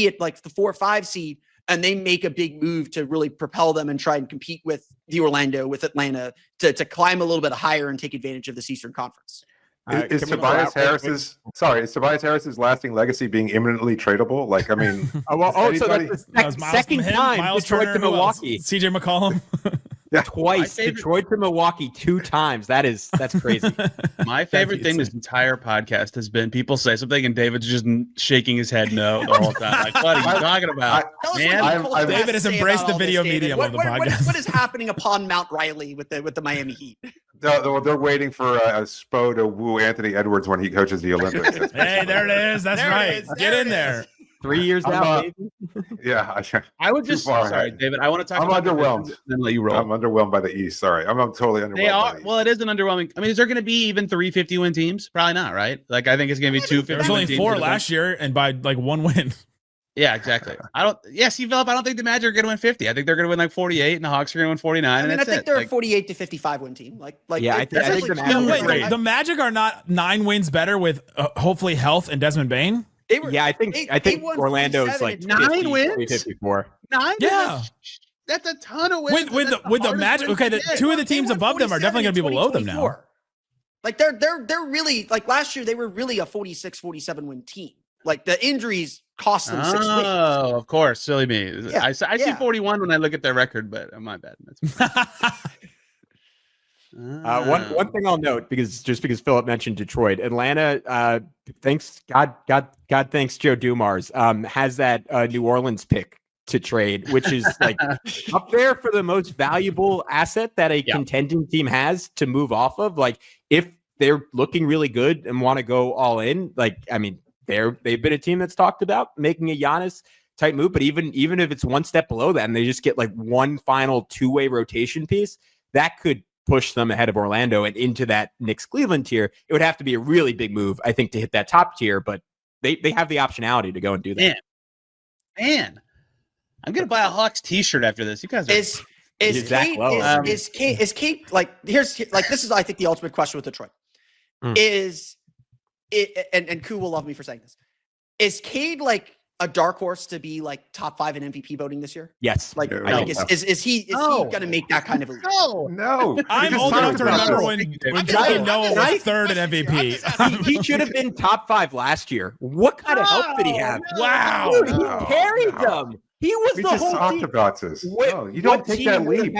Speaker 6: at like the 4 or 5 seed, and they make a big move to really propel them and try and compete with with Atlanta to climb a little bit higher and take advantage of this Eastern Conference.
Speaker 5: Is Tobias Harris's lasting legacy being imminently tradable? Like, I mean,
Speaker 4: so that's the second time
Speaker 1: Miles
Speaker 4: Detroit
Speaker 1: Turner,
Speaker 4: to Milwaukee.
Speaker 1: CJ McCollum.
Speaker 5: Yeah.
Speaker 4: Twice. Detroit to Milwaukee 2 times. That's crazy.
Speaker 3: My favorite thing this entire podcast has been people say something and David's just shaking his head no the whole time. Like, what are you talking about?
Speaker 1: David has embraced the video medium of the podcast.
Speaker 6: What is happening upon Mount Riley with the Miami Heat?
Speaker 5: They're waiting for a Spo to woo Anthony Edwards when he coaches the Olympics.
Speaker 1: Hey, there it is. That's right. Get in there.
Speaker 4: 3 years now, baby.
Speaker 5: Yeah,
Speaker 3: I would just sorry, David. I want to talk.
Speaker 5: I'm underwhelmed.
Speaker 3: Then let you roll.
Speaker 5: I'm underwhelmed by the East. Sorry, I'm totally underwhelmed.
Speaker 3: They are. Well, it is an underwhelming. I mean, is there going to be even 3 50-win teams? Probably not, right? Like, I think it's going to be 2 50-win teams.
Speaker 1: There's only 4 last year, and by like 1 win.
Speaker 3: Yeah, exactly. Philip, I don't think the Magic are going to win 50. I think they're going to win like 48, and the Hawks are going to win 49. I think
Speaker 6: they're a 48 to 55 win team. I think
Speaker 1: the Magic are not 9 wins better with hopefully health and Desmond Bane.
Speaker 4: I think Orlando's like
Speaker 3: 9 wins,
Speaker 4: 54.
Speaker 3: 9.
Speaker 1: Yeah,
Speaker 3: that's a ton of wins.
Speaker 1: With the Magic. Okay, the 2 of the teams above them are definitely going to be below them now.
Speaker 6: Like they're really like last year they were really a 46, 47 win team. Like the injuries cost them 6 wins.
Speaker 3: Oh, of course, silly me.
Speaker 6: Yeah,
Speaker 3: I see 41 when I look at their record, but my bad.
Speaker 4: One thing I'll note, because Philip mentioned Detroit, Atlanta, thanks Joe Dumars, has that New Orleans pick to trade, which is like up there for the most valuable asset that a contending team has to move off of. Like, if they're looking really good and want to go all in, like, I mean, they've been a team that's talked about making a Giannis type move, but even if it's one step below that and they just get like one final 2-way rotation piece, that could push them ahead of Orlando and into that Knicks Cleveland tier. It would have to be a really big move, I think, to hit that top tier, but they have the optionality to go and do that.
Speaker 3: Man. I'm gonna buy a Hawks t-shirt after this. You guys are
Speaker 6: is Kate like this is I think the ultimate question with Detroit. Is it and Koo will love me for saying this. Is Cade like a dark horse to be like top 5 in MVP voting this year?
Speaker 4: Yes.
Speaker 6: Is he going to make that kind of a leap?
Speaker 5: No.
Speaker 1: I'm old enough to remember when Johnny Noah was 3rd in MVP.
Speaker 4: He should have been top 5 last year. What kind of help did he have?
Speaker 1: Wow.
Speaker 4: Dude, he carried them. He was
Speaker 5: we
Speaker 4: the
Speaker 5: just
Speaker 4: whole
Speaker 5: talked
Speaker 4: team.
Speaker 5: about this. No, you don't take that leap.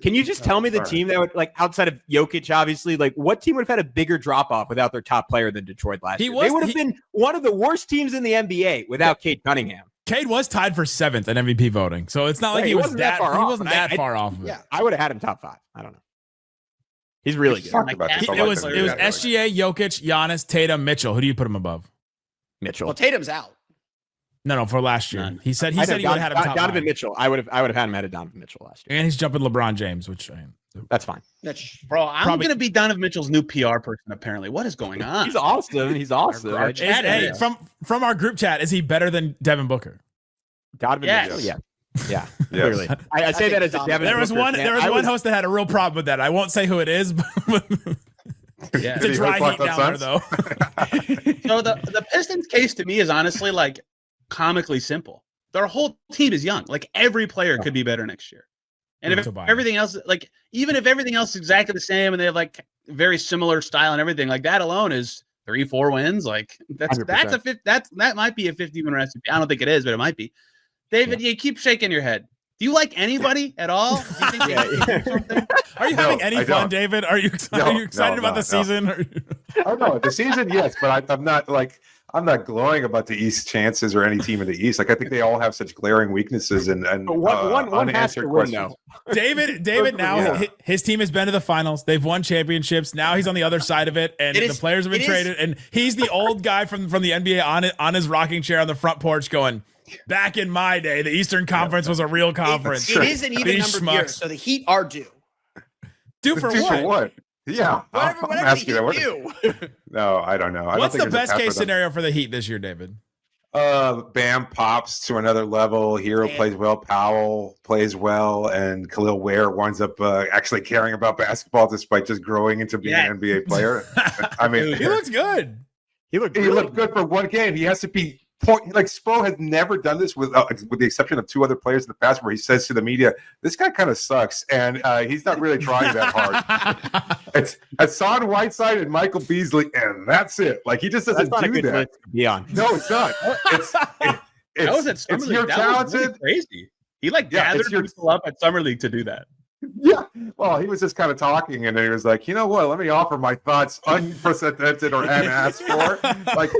Speaker 4: Can you just tell me the team that would, like, outside of Jokic, obviously, like, what team would have had a bigger drop off without their top player than Detroit last year? They would have been one of the worst teams in the NBA without Cade Cunningham.
Speaker 1: Cade was tied for 7th in MVP voting, so it's not like he wasn't that far off. He wasn't that far off of it.
Speaker 6: Yeah,
Speaker 4: I would have had him top 5. I don't know. He's really good.
Speaker 1: It was SGA, Jokic, Giannis, Tatum, Mitchell. Who do you put him above?
Speaker 4: Mitchell.
Speaker 6: Well, Tatum's out.
Speaker 1: No, for last year. He said he would have had him top
Speaker 4: Donovan
Speaker 1: 5.
Speaker 4: Mitchell. I would have had him at a Donovan Mitchell last year.
Speaker 1: And he's jumping LeBron James, which
Speaker 4: that's fine.
Speaker 6: Bro,
Speaker 3: I'm going to be Donovan Mitchell's new PR person, apparently. What is going on?
Speaker 4: He's awesome.
Speaker 1: Hey, from our group chat, is he better than Devin Booker?
Speaker 4: Donovan Mitchell, yeah. Clearly. I say that as a Devin
Speaker 1: There was
Speaker 4: Booker
Speaker 1: one one host that had a real problem with that. I won't say who it is, but it's a dry heat down there, though.
Speaker 3: So the Pistons case to me is honestly like comically simple. Their whole team is young. Like, every player could be better next year. And if everything else, like, even if everything else is exactly the same and they have like very similar style and everything, like, that alone is 3-4 wins. Like that's
Speaker 4: 100%.
Speaker 3: that might be a 50-win recipe. I don't think it is, but it might be. David, you keep shaking your head. Do you like anybody at all? Do you think they can do something?
Speaker 1: Are you having any fun, David? Are you excited about the season?
Speaker 5: Oh no, the season, yes, but I'm not glowing about the East chances or any team in the East. Like I think they all have such glaring weaknesses and
Speaker 4: one has to
Speaker 5: unanswered
Speaker 4: win,
Speaker 5: questions.
Speaker 4: though.
Speaker 1: David now his team has been to the finals. They've won championships. Now he's on the other side of it, and the players have been traded. And he's the old guy from the NBA on his rocking chair on the front porch going, back in my day, the Eastern Conference was a real conference.
Speaker 6: It is an even number of years, so the Heat are due.
Speaker 1: Due for what?
Speaker 5: Yeah,
Speaker 6: whatever
Speaker 5: I'm asking
Speaker 6: the
Speaker 5: that.
Speaker 6: Heat do.
Speaker 5: No, I don't know.
Speaker 1: What's the best case scenario for the Heat this year, David?
Speaker 5: Bam pops to another level. Hero plays well. Powell plays well, and Khalil Ware winds up actually caring about basketball despite just growing into being an NBA player. I mean,
Speaker 1: he looks good.
Speaker 5: He looked good for one game. He has to be like Spo has never done this with the exception of 2 other players in the past, where he says to the media, "This guy kind of sucks," and he's not really trying that hard. It's Hassan Whiteside and Michael Beasley, and that's it. Like he just doesn't do that. No, it's not. It's you're talented.
Speaker 3: Really crazy. He gathered people up at Summer League to do that.
Speaker 5: Yeah. Well, he was just kind of talking, and then he was like, you know what? Let me offer my thoughts unprecedented or unasked for. Like,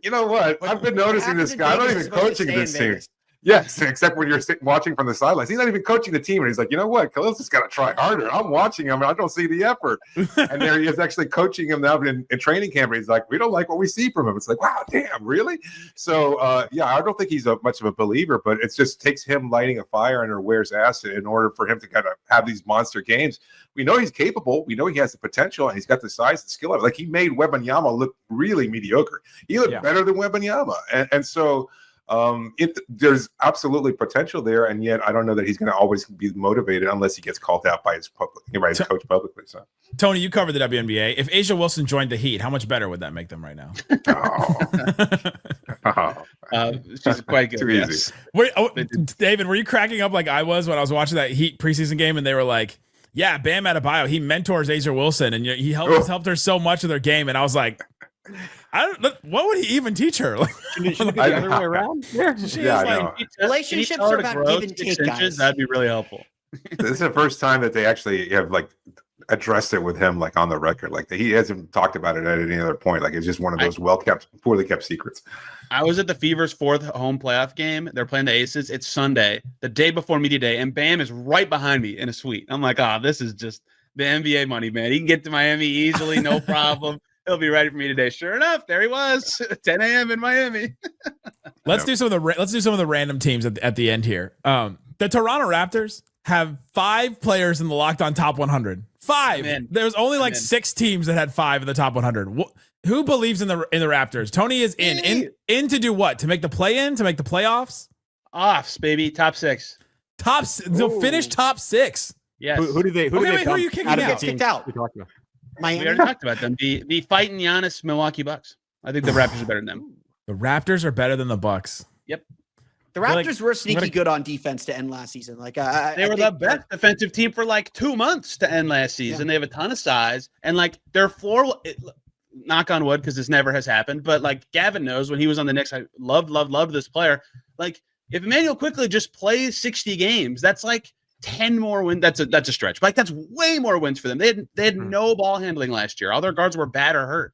Speaker 5: you know what? I've been noticing this guy. I'm not even coaching this team. Yes, except when you're watching from the sidelines. He's not even coaching the team. And he's like, you know what? Khalil's just got to try harder. I'm watching him, and I don't see the effort. And there he is actually coaching him now in training camp. And he's like, we don't like what we see from him. It's like, wow, damn, really? So, I don't think he's much of a believer, but it just takes him lighting a fire under Ware's ass in order for him to kind of have these monster games. We know he's capable. We know he has the potential, and he's got the size and skill of it. Like, he made Wembanyama look really mediocre. He looked better than Wembanyama. And so – there's absolutely potential there, and yet I don't know that he's going to always be motivated unless he gets called out by his coach publicly. So,
Speaker 1: Tony, you covered the WNBA. If A'ja Wilson joined the Heat, how much better would that make them right now?
Speaker 3: She's quite good.
Speaker 5: Too easy.
Speaker 1: David, were you cracking up like I was when I was watching that Heat preseason game, and they were like, "Yeah, Bam Adebayo, he mentors A'ja Wilson, and he helped her so much with her game," and I was like, what would he even teach her? Like,
Speaker 4: should it be the other way around?
Speaker 6: Relationships are about give and take, guys.
Speaker 3: That'd be really helpful.
Speaker 5: This is the first time that they actually have addressed it with him on the record. Like he hasn't talked about it at any other point. Like it's just one of those poorly kept secrets.
Speaker 3: I was at the Fever's 4th home playoff game. They're playing the Aces. It's Sunday, the day before media day, and Bam is right behind me in a suite. I'm like, this is just the NBA money, man. He can get to Miami easily, no problem. He'll be ready for me today. Sure enough, there he was, 10 a.m. in Miami.
Speaker 1: Let's do some of the random teams at the end here. The Toronto Raptors have 5 players in the Locked On Top 100. 5. There's only 6 teams that had 5 in the top 100. Who believes in the Raptors? Tony is in to do what? To make the play-in? To make the playoffs?
Speaker 3: Offs, baby. Top 6.
Speaker 1: Finish top 6.
Speaker 3: Yes.
Speaker 4: Who are
Speaker 1: you kicking out?
Speaker 6: Kicked out.
Speaker 3: Miami. We already talked about them. The fighting Giannis Milwaukee Bucks. I think the Raptors are better than them.
Speaker 1: The Raptors are better than the Bucks.
Speaker 3: Yep.
Speaker 6: The Raptors were sneaky good on defense to end last season.
Speaker 3: They were the best defensive team for 2 months to end last season. They have a ton of size, and their floor. Knock on wood, because this never has happened. But Gavin knows, when he was on the Knicks, I loved this player. If Emmanuel Quickly just plays 60 games, that's 10 more wins. That's a stretch. That's way more wins for them. They had no ball handling last year. All their guards were bad or hurt.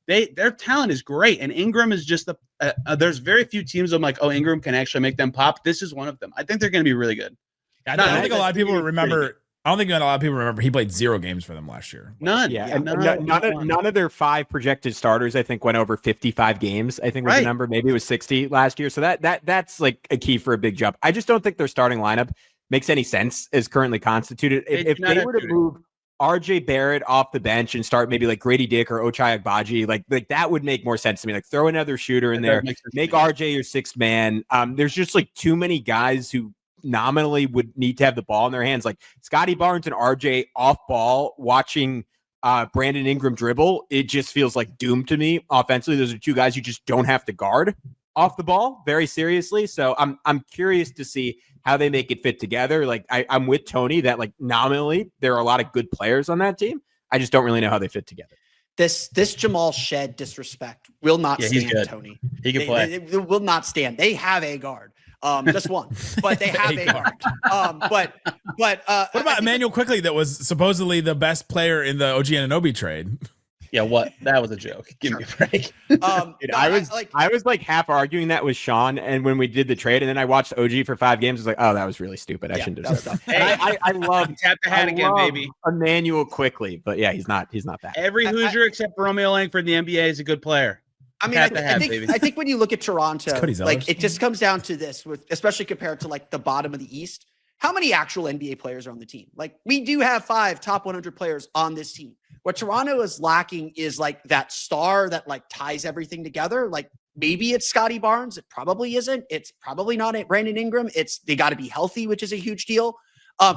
Speaker 3: Their talent is great, and Ingram is just there's very few teams I'm like, oh, Ingram can actually make them pop. This is one of them. I think they're going to be really good.
Speaker 1: I don't think a lot of people remember. I don't think a lot of people remember he played 0 games for them last year.
Speaker 3: None.
Speaker 4: Yeah, and none of their 5 projected starters, I think, went over 55 games. I think was the number. Maybe it was 60 last year. So that's a key for a big jump. I just don't think their starting lineup makes any sense as currently constituted. If they were to move RJ Barrett off the bench and start maybe Grady Dick or Ochai Agbaji, that would make more sense to me. Throw another shooter in there, make RJ your 6th man. There's just too many guys who nominally would need to have the ball in their hands. Scotty Barnes and RJ off ball watching Brandon Ingram dribble. It just feels doomed to me offensively. Those are 2 guys you just don't have to guard off the ball very seriously. So I'm curious to see how they make it fit together. I'm with Tony that nominally there are a lot of good players on that team. I just don't really know how they fit together.
Speaker 6: This Jamal Shed disrespect will not
Speaker 3: Yeah, he's
Speaker 6: stand,
Speaker 3: good.
Speaker 6: Tony.
Speaker 3: He can play.
Speaker 6: They will not stand. They have a guard. Just one, but they have a guard. But
Speaker 1: What about Emmanuel Quickly, that was supposedly the best player in the OG Anunoby trade?
Speaker 3: Yeah, what? That was a joke. Give me a break.
Speaker 4: Dude, I was like half arguing that with Sean, and when we did the trade, and then I watched OG for 5 games, I was like, oh, that was really stupid. I shouldn't have said that. I love
Speaker 3: Tap the hat again, baby.
Speaker 4: Emmanuel Quickly, but yeah, he's not that.
Speaker 3: Every Hoosier except for Romeo Langford in the NBA is a good player.
Speaker 6: I mean, I think when you look at Toronto, like it just comes down to this, with especially compared to like the bottom of the East. How many actual NBA players are on the team? Like we do have 5 top 100 players on this team. What Toronto is lacking is like that star that like ties everything together. Like maybe it's Scotty Barnes. It probably isn't. It's probably not Brandon Ingram. They got to be healthy, which is a huge deal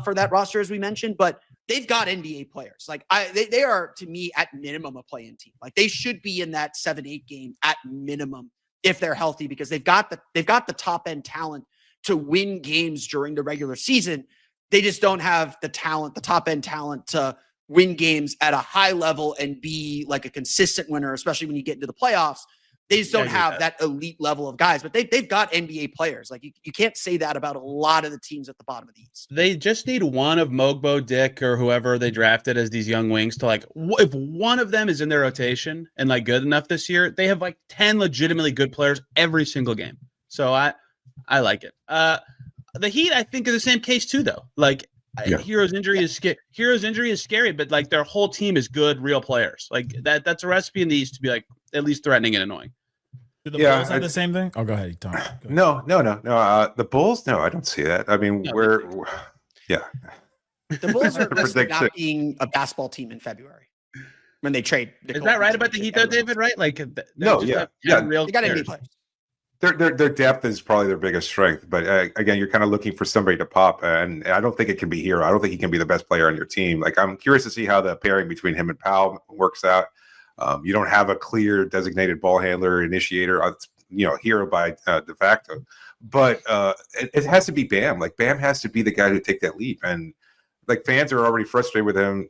Speaker 6: for that roster, as we mentioned. But they've got NBA players. Like they are, to me, at minimum a play-in team. Like they should be in that 7-8 game at minimum if they're healthy, because they've got the top end talent to win games during the regular season. They just don't have the talent, the top end talent to win games at a high level and be like a consistent winner, especially when you get into the playoffs. They just don't have that elite level of guys, but they've got NBA players. Like you can't say that about a lot of the teams at the bottom of the East.
Speaker 3: They just need one of Mogbo, Dick, or whoever they drafted as these young wings to like, if one of them is in their rotation and like good enough this year, they have like 10 legitimately good players every single game. So I like it. The Heat, I think, is the same case too, though. Like Hero's injury is scary, but like their whole team is good, real players. Like that's a recipe in the East to be like at least threatening and annoying.
Speaker 1: Do the Bulls have the same thing? Oh, go ahead, Tom.
Speaker 5: No. The Bulls, no, I don't see that. I mean, the
Speaker 6: Bulls are risking not being a basketball team in February when they trade.
Speaker 3: Is that right about the Heat, though, David? Right? Like,
Speaker 5: real
Speaker 6: they got NBA players.
Speaker 5: Their depth is probably their biggest strength, but again, you're kind of looking for somebody to pop, and I don't think it can be Hero. I don't think he can be the best player on your team. Like, I'm curious to see how the pairing between him and Powell works out. You don't have a clear designated ball handler, initiator, Hero by de facto, but it has to be Bam. Like, Bam has to be the guy to take that leap, and like fans are already frustrated with him.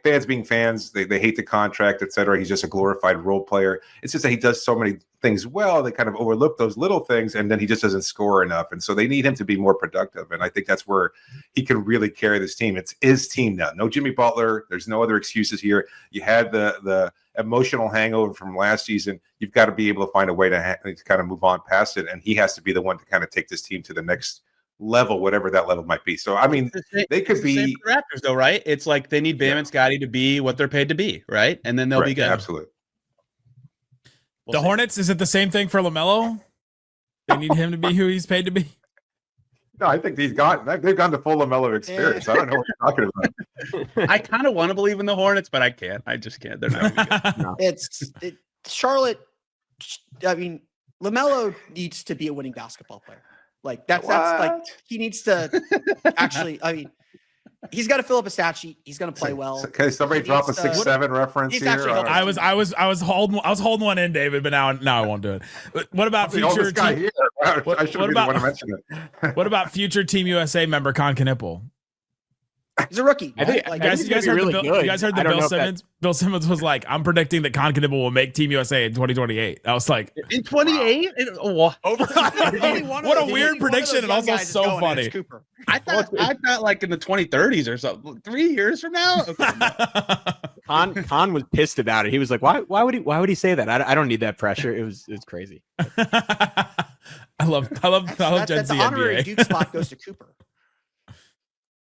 Speaker 5: Fans being fans, they hate the contract, etc. He's just a glorified role player. It's just that he does so many things well. They kind of overlook those little things, and then he just doesn't score enough. And so they need him to be more productive. And I think that's where he can really carry this team. It's his team now. No Jimmy Butler. There's no other excuses here. You had the emotional hangover from last season. You've got to be able to find a way to kind of move on past it. And he has to be the one to kind of take this team to the next level, whatever that level might be. So I mean, they could be
Speaker 3: the Raptors, though, right? It's like they need Bam and Scotty to be what they're paid to be, right? And then they'll be good.
Speaker 5: Absolutely.
Speaker 1: The Hornets, is it the same thing for LaMelo? They need him to be who he's paid to be.
Speaker 5: No, I think they've gone to full LaMelo experience. I don't know what you're talking about.
Speaker 3: I kind of want to believe in the Hornets, but I can't. I just can't. They're not good. No.
Speaker 6: Charlotte. I mean, LaMelo needs to be a winning basketball player. Like that's like he needs to actually. I mean, he's got to fill up a stat sheet. He's going to play well.
Speaker 5: Okay, somebody drop a 6'7" reference here.
Speaker 1: I was holding one in, David, but now I won't do it. What about future?
Speaker 5: I should be the one to mention it.
Speaker 1: What about future Team USA member Con Knippel?
Speaker 6: He's a rookie.
Speaker 1: You guys heard that Bill Simmons was like, I'm predicting that Con Knippel will make Team USA in 2028. I was like,
Speaker 3: in 28?
Speaker 1: What a weird prediction, and also so funny.
Speaker 3: I thought like in the 2030s or something. 3 years from now. Okay.
Speaker 4: Con was pissed about it. He was like, why would he say that? I don't need that pressure. It was crazy.
Speaker 1: I love Gen Z
Speaker 6: the honorary
Speaker 1: NBA.
Speaker 6: Duke spot goes to Cooper.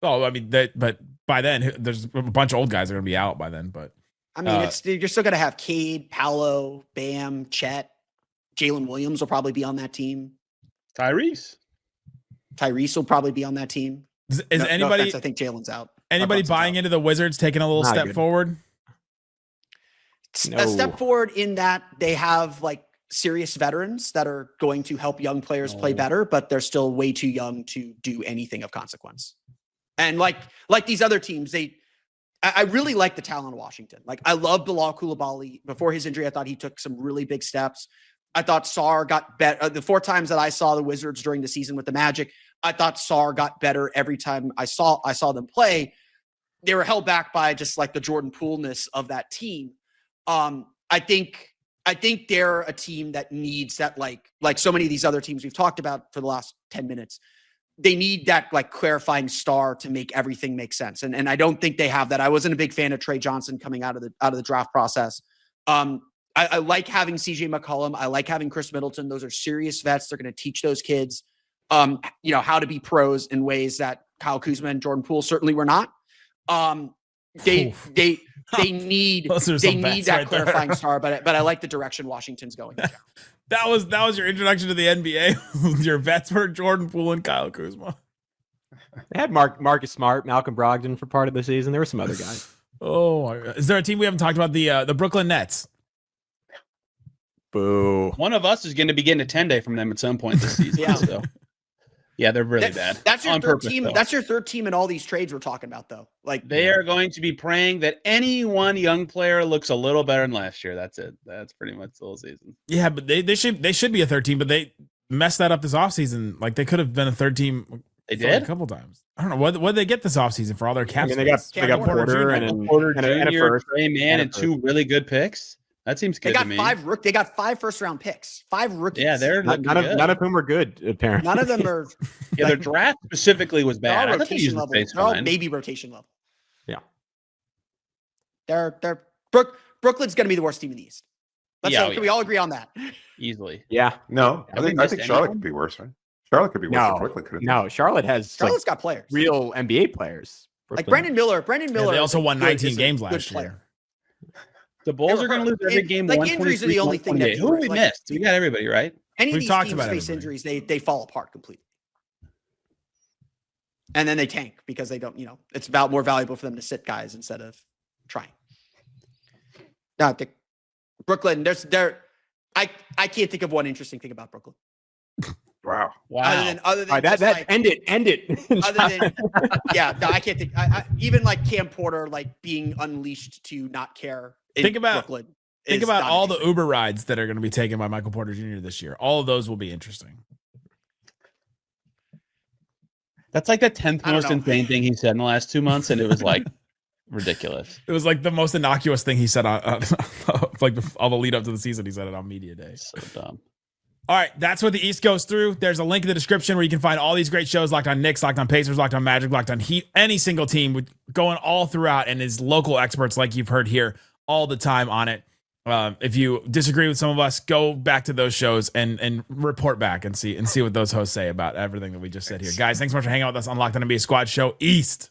Speaker 1: Oh, I mean but by then there's a bunch of old guys that are gonna be out by then. But
Speaker 6: I mean, you're still gonna have Cade, Paolo, Bam, Chet, Jalen Williams will probably be on that team.
Speaker 3: Tyrese
Speaker 6: will probably be on that team.
Speaker 1: Is anybody?
Speaker 6: I think Jalen's out.
Speaker 1: Anybody buying into the Wizards taking a little step forward?
Speaker 6: A step forward in that they have like serious veterans that are going to help young players play better, but they're still way too young to do anything of consequence. And like these other teams, I really like the talent of Washington. Like I love Bilal Coulibaly. Before his injury, I thought he took some really big steps. I thought Sarr got better. The 4 times that I saw the Wizards during the season with the Magic, I thought Sarr got better every time I saw them play. they were held back by just like the Jordan Poole-ness of that team. I think they're a team that needs that, like so many of these other teams we've talked about for the last 10 minutes. They need that like clarifying star to make everything make sense. And I don't think they have that. I wasn't a big fan of Trey Johnson coming out of the draft process. I like having CJ McCollum. I like having Chris Middleton. Those are serious vets. They're going to teach those kids, how to be pros in ways that Kyle Kuzma and Jordan Poole certainly were not. They need that clarifying star, but I like the direction Washington's going.
Speaker 1: That was your introduction to the NBA. Your vets were Jordan Poole and Kyle Kuzma.
Speaker 4: They had Marcus Smart, Malcolm Brogdon for part of the season. There were some other guys.
Speaker 1: Oh my God. Is there a team we haven't talked about? The Brooklyn Nets.
Speaker 4: Boo.
Speaker 3: One of us is going to be getting a 10-day from them at some point this season.
Speaker 6: Yeah.
Speaker 3: So. Yeah, they're really bad.
Speaker 6: That's your
Speaker 3: On
Speaker 6: third
Speaker 3: purpose,
Speaker 6: team.
Speaker 3: though.
Speaker 6: That's your third team in all these trades we're talking about, though. Like
Speaker 3: They are going to be praying that any one young player looks a little better than last year. That's it. That's pretty much the whole season.
Speaker 1: Yeah, but they should be a third team, but they messed that up this offseason. Like they could have been a third team.
Speaker 3: They
Speaker 1: like
Speaker 3: did
Speaker 1: a couple times. I don't know what did they get this offseason for all their cap.
Speaker 4: I mean, they got Porter and a first,
Speaker 3: Trey Man, and two really good picks. That seems good to me.
Speaker 6: They got 5 first-round picks. 5 rookies.
Speaker 3: Yeah, they're
Speaker 4: none of whom are good, apparently.
Speaker 6: None of them are.
Speaker 3: Yeah, their draft specifically was
Speaker 6: They're all
Speaker 3: bad.
Speaker 6: rotation level. They're all maybe rotation level.
Speaker 4: Yeah.
Speaker 6: Brooklyn's going to be the worst team in the East. Can we all agree on that?
Speaker 3: Easily.
Speaker 4: Yeah.
Speaker 5: No, I think Charlotte could be worse, right? Charlotte could be worse than Brooklyn could.
Speaker 4: No, Charlotte has
Speaker 6: Charlotte's got players.
Speaker 4: real NBA players.
Speaker 6: Like Brandon Miller.
Speaker 1: Yeah, they also won 19 games last year.
Speaker 3: The Bulls are going to lose every game.
Speaker 6: Like injuries are the only thing that
Speaker 3: who we missed. We got everybody right.
Speaker 6: Any of
Speaker 1: We've
Speaker 6: these
Speaker 1: talked
Speaker 6: teams
Speaker 1: about
Speaker 6: face
Speaker 1: everybody.
Speaker 6: injuries, they fall apart completely, and then they tank because they don't. It's about more valuable for them to sit guys instead of trying. No, I think Brooklyn. I can't think of one interesting thing about Brooklyn.
Speaker 5: Wow.
Speaker 6: Other than
Speaker 4: That end it.
Speaker 6: Other than I can't think. Even like Cam Porter, like being unleashed to not care.
Speaker 1: Think about
Speaker 6: Brooklyn.
Speaker 1: Think about all the Uber rides that are going to be taken by Michael Porter Jr. this year. All of those will be interesting.
Speaker 3: That's like the 10th most insane thing he said in the last 2 months, and it was like ridiculous.
Speaker 1: It was like the most innocuous thing he said on like all the lead up to the season. He said it on media day.
Speaker 3: So dumb.
Speaker 1: All right, that's what the East goes through. There's a link in the description where you can find all these great shows: Locked on Knicks, Locked on Pacers, Locked on Magic, Locked on Heat. Any single team going all throughout, and his local experts, like you've heard here, all the time on it. If you disagree with some of us, go back to those shows and report back and see what those hosts say about everything that we just said here. Guys, thanks so much for hanging out with us on Locked on NBA Squad Show East.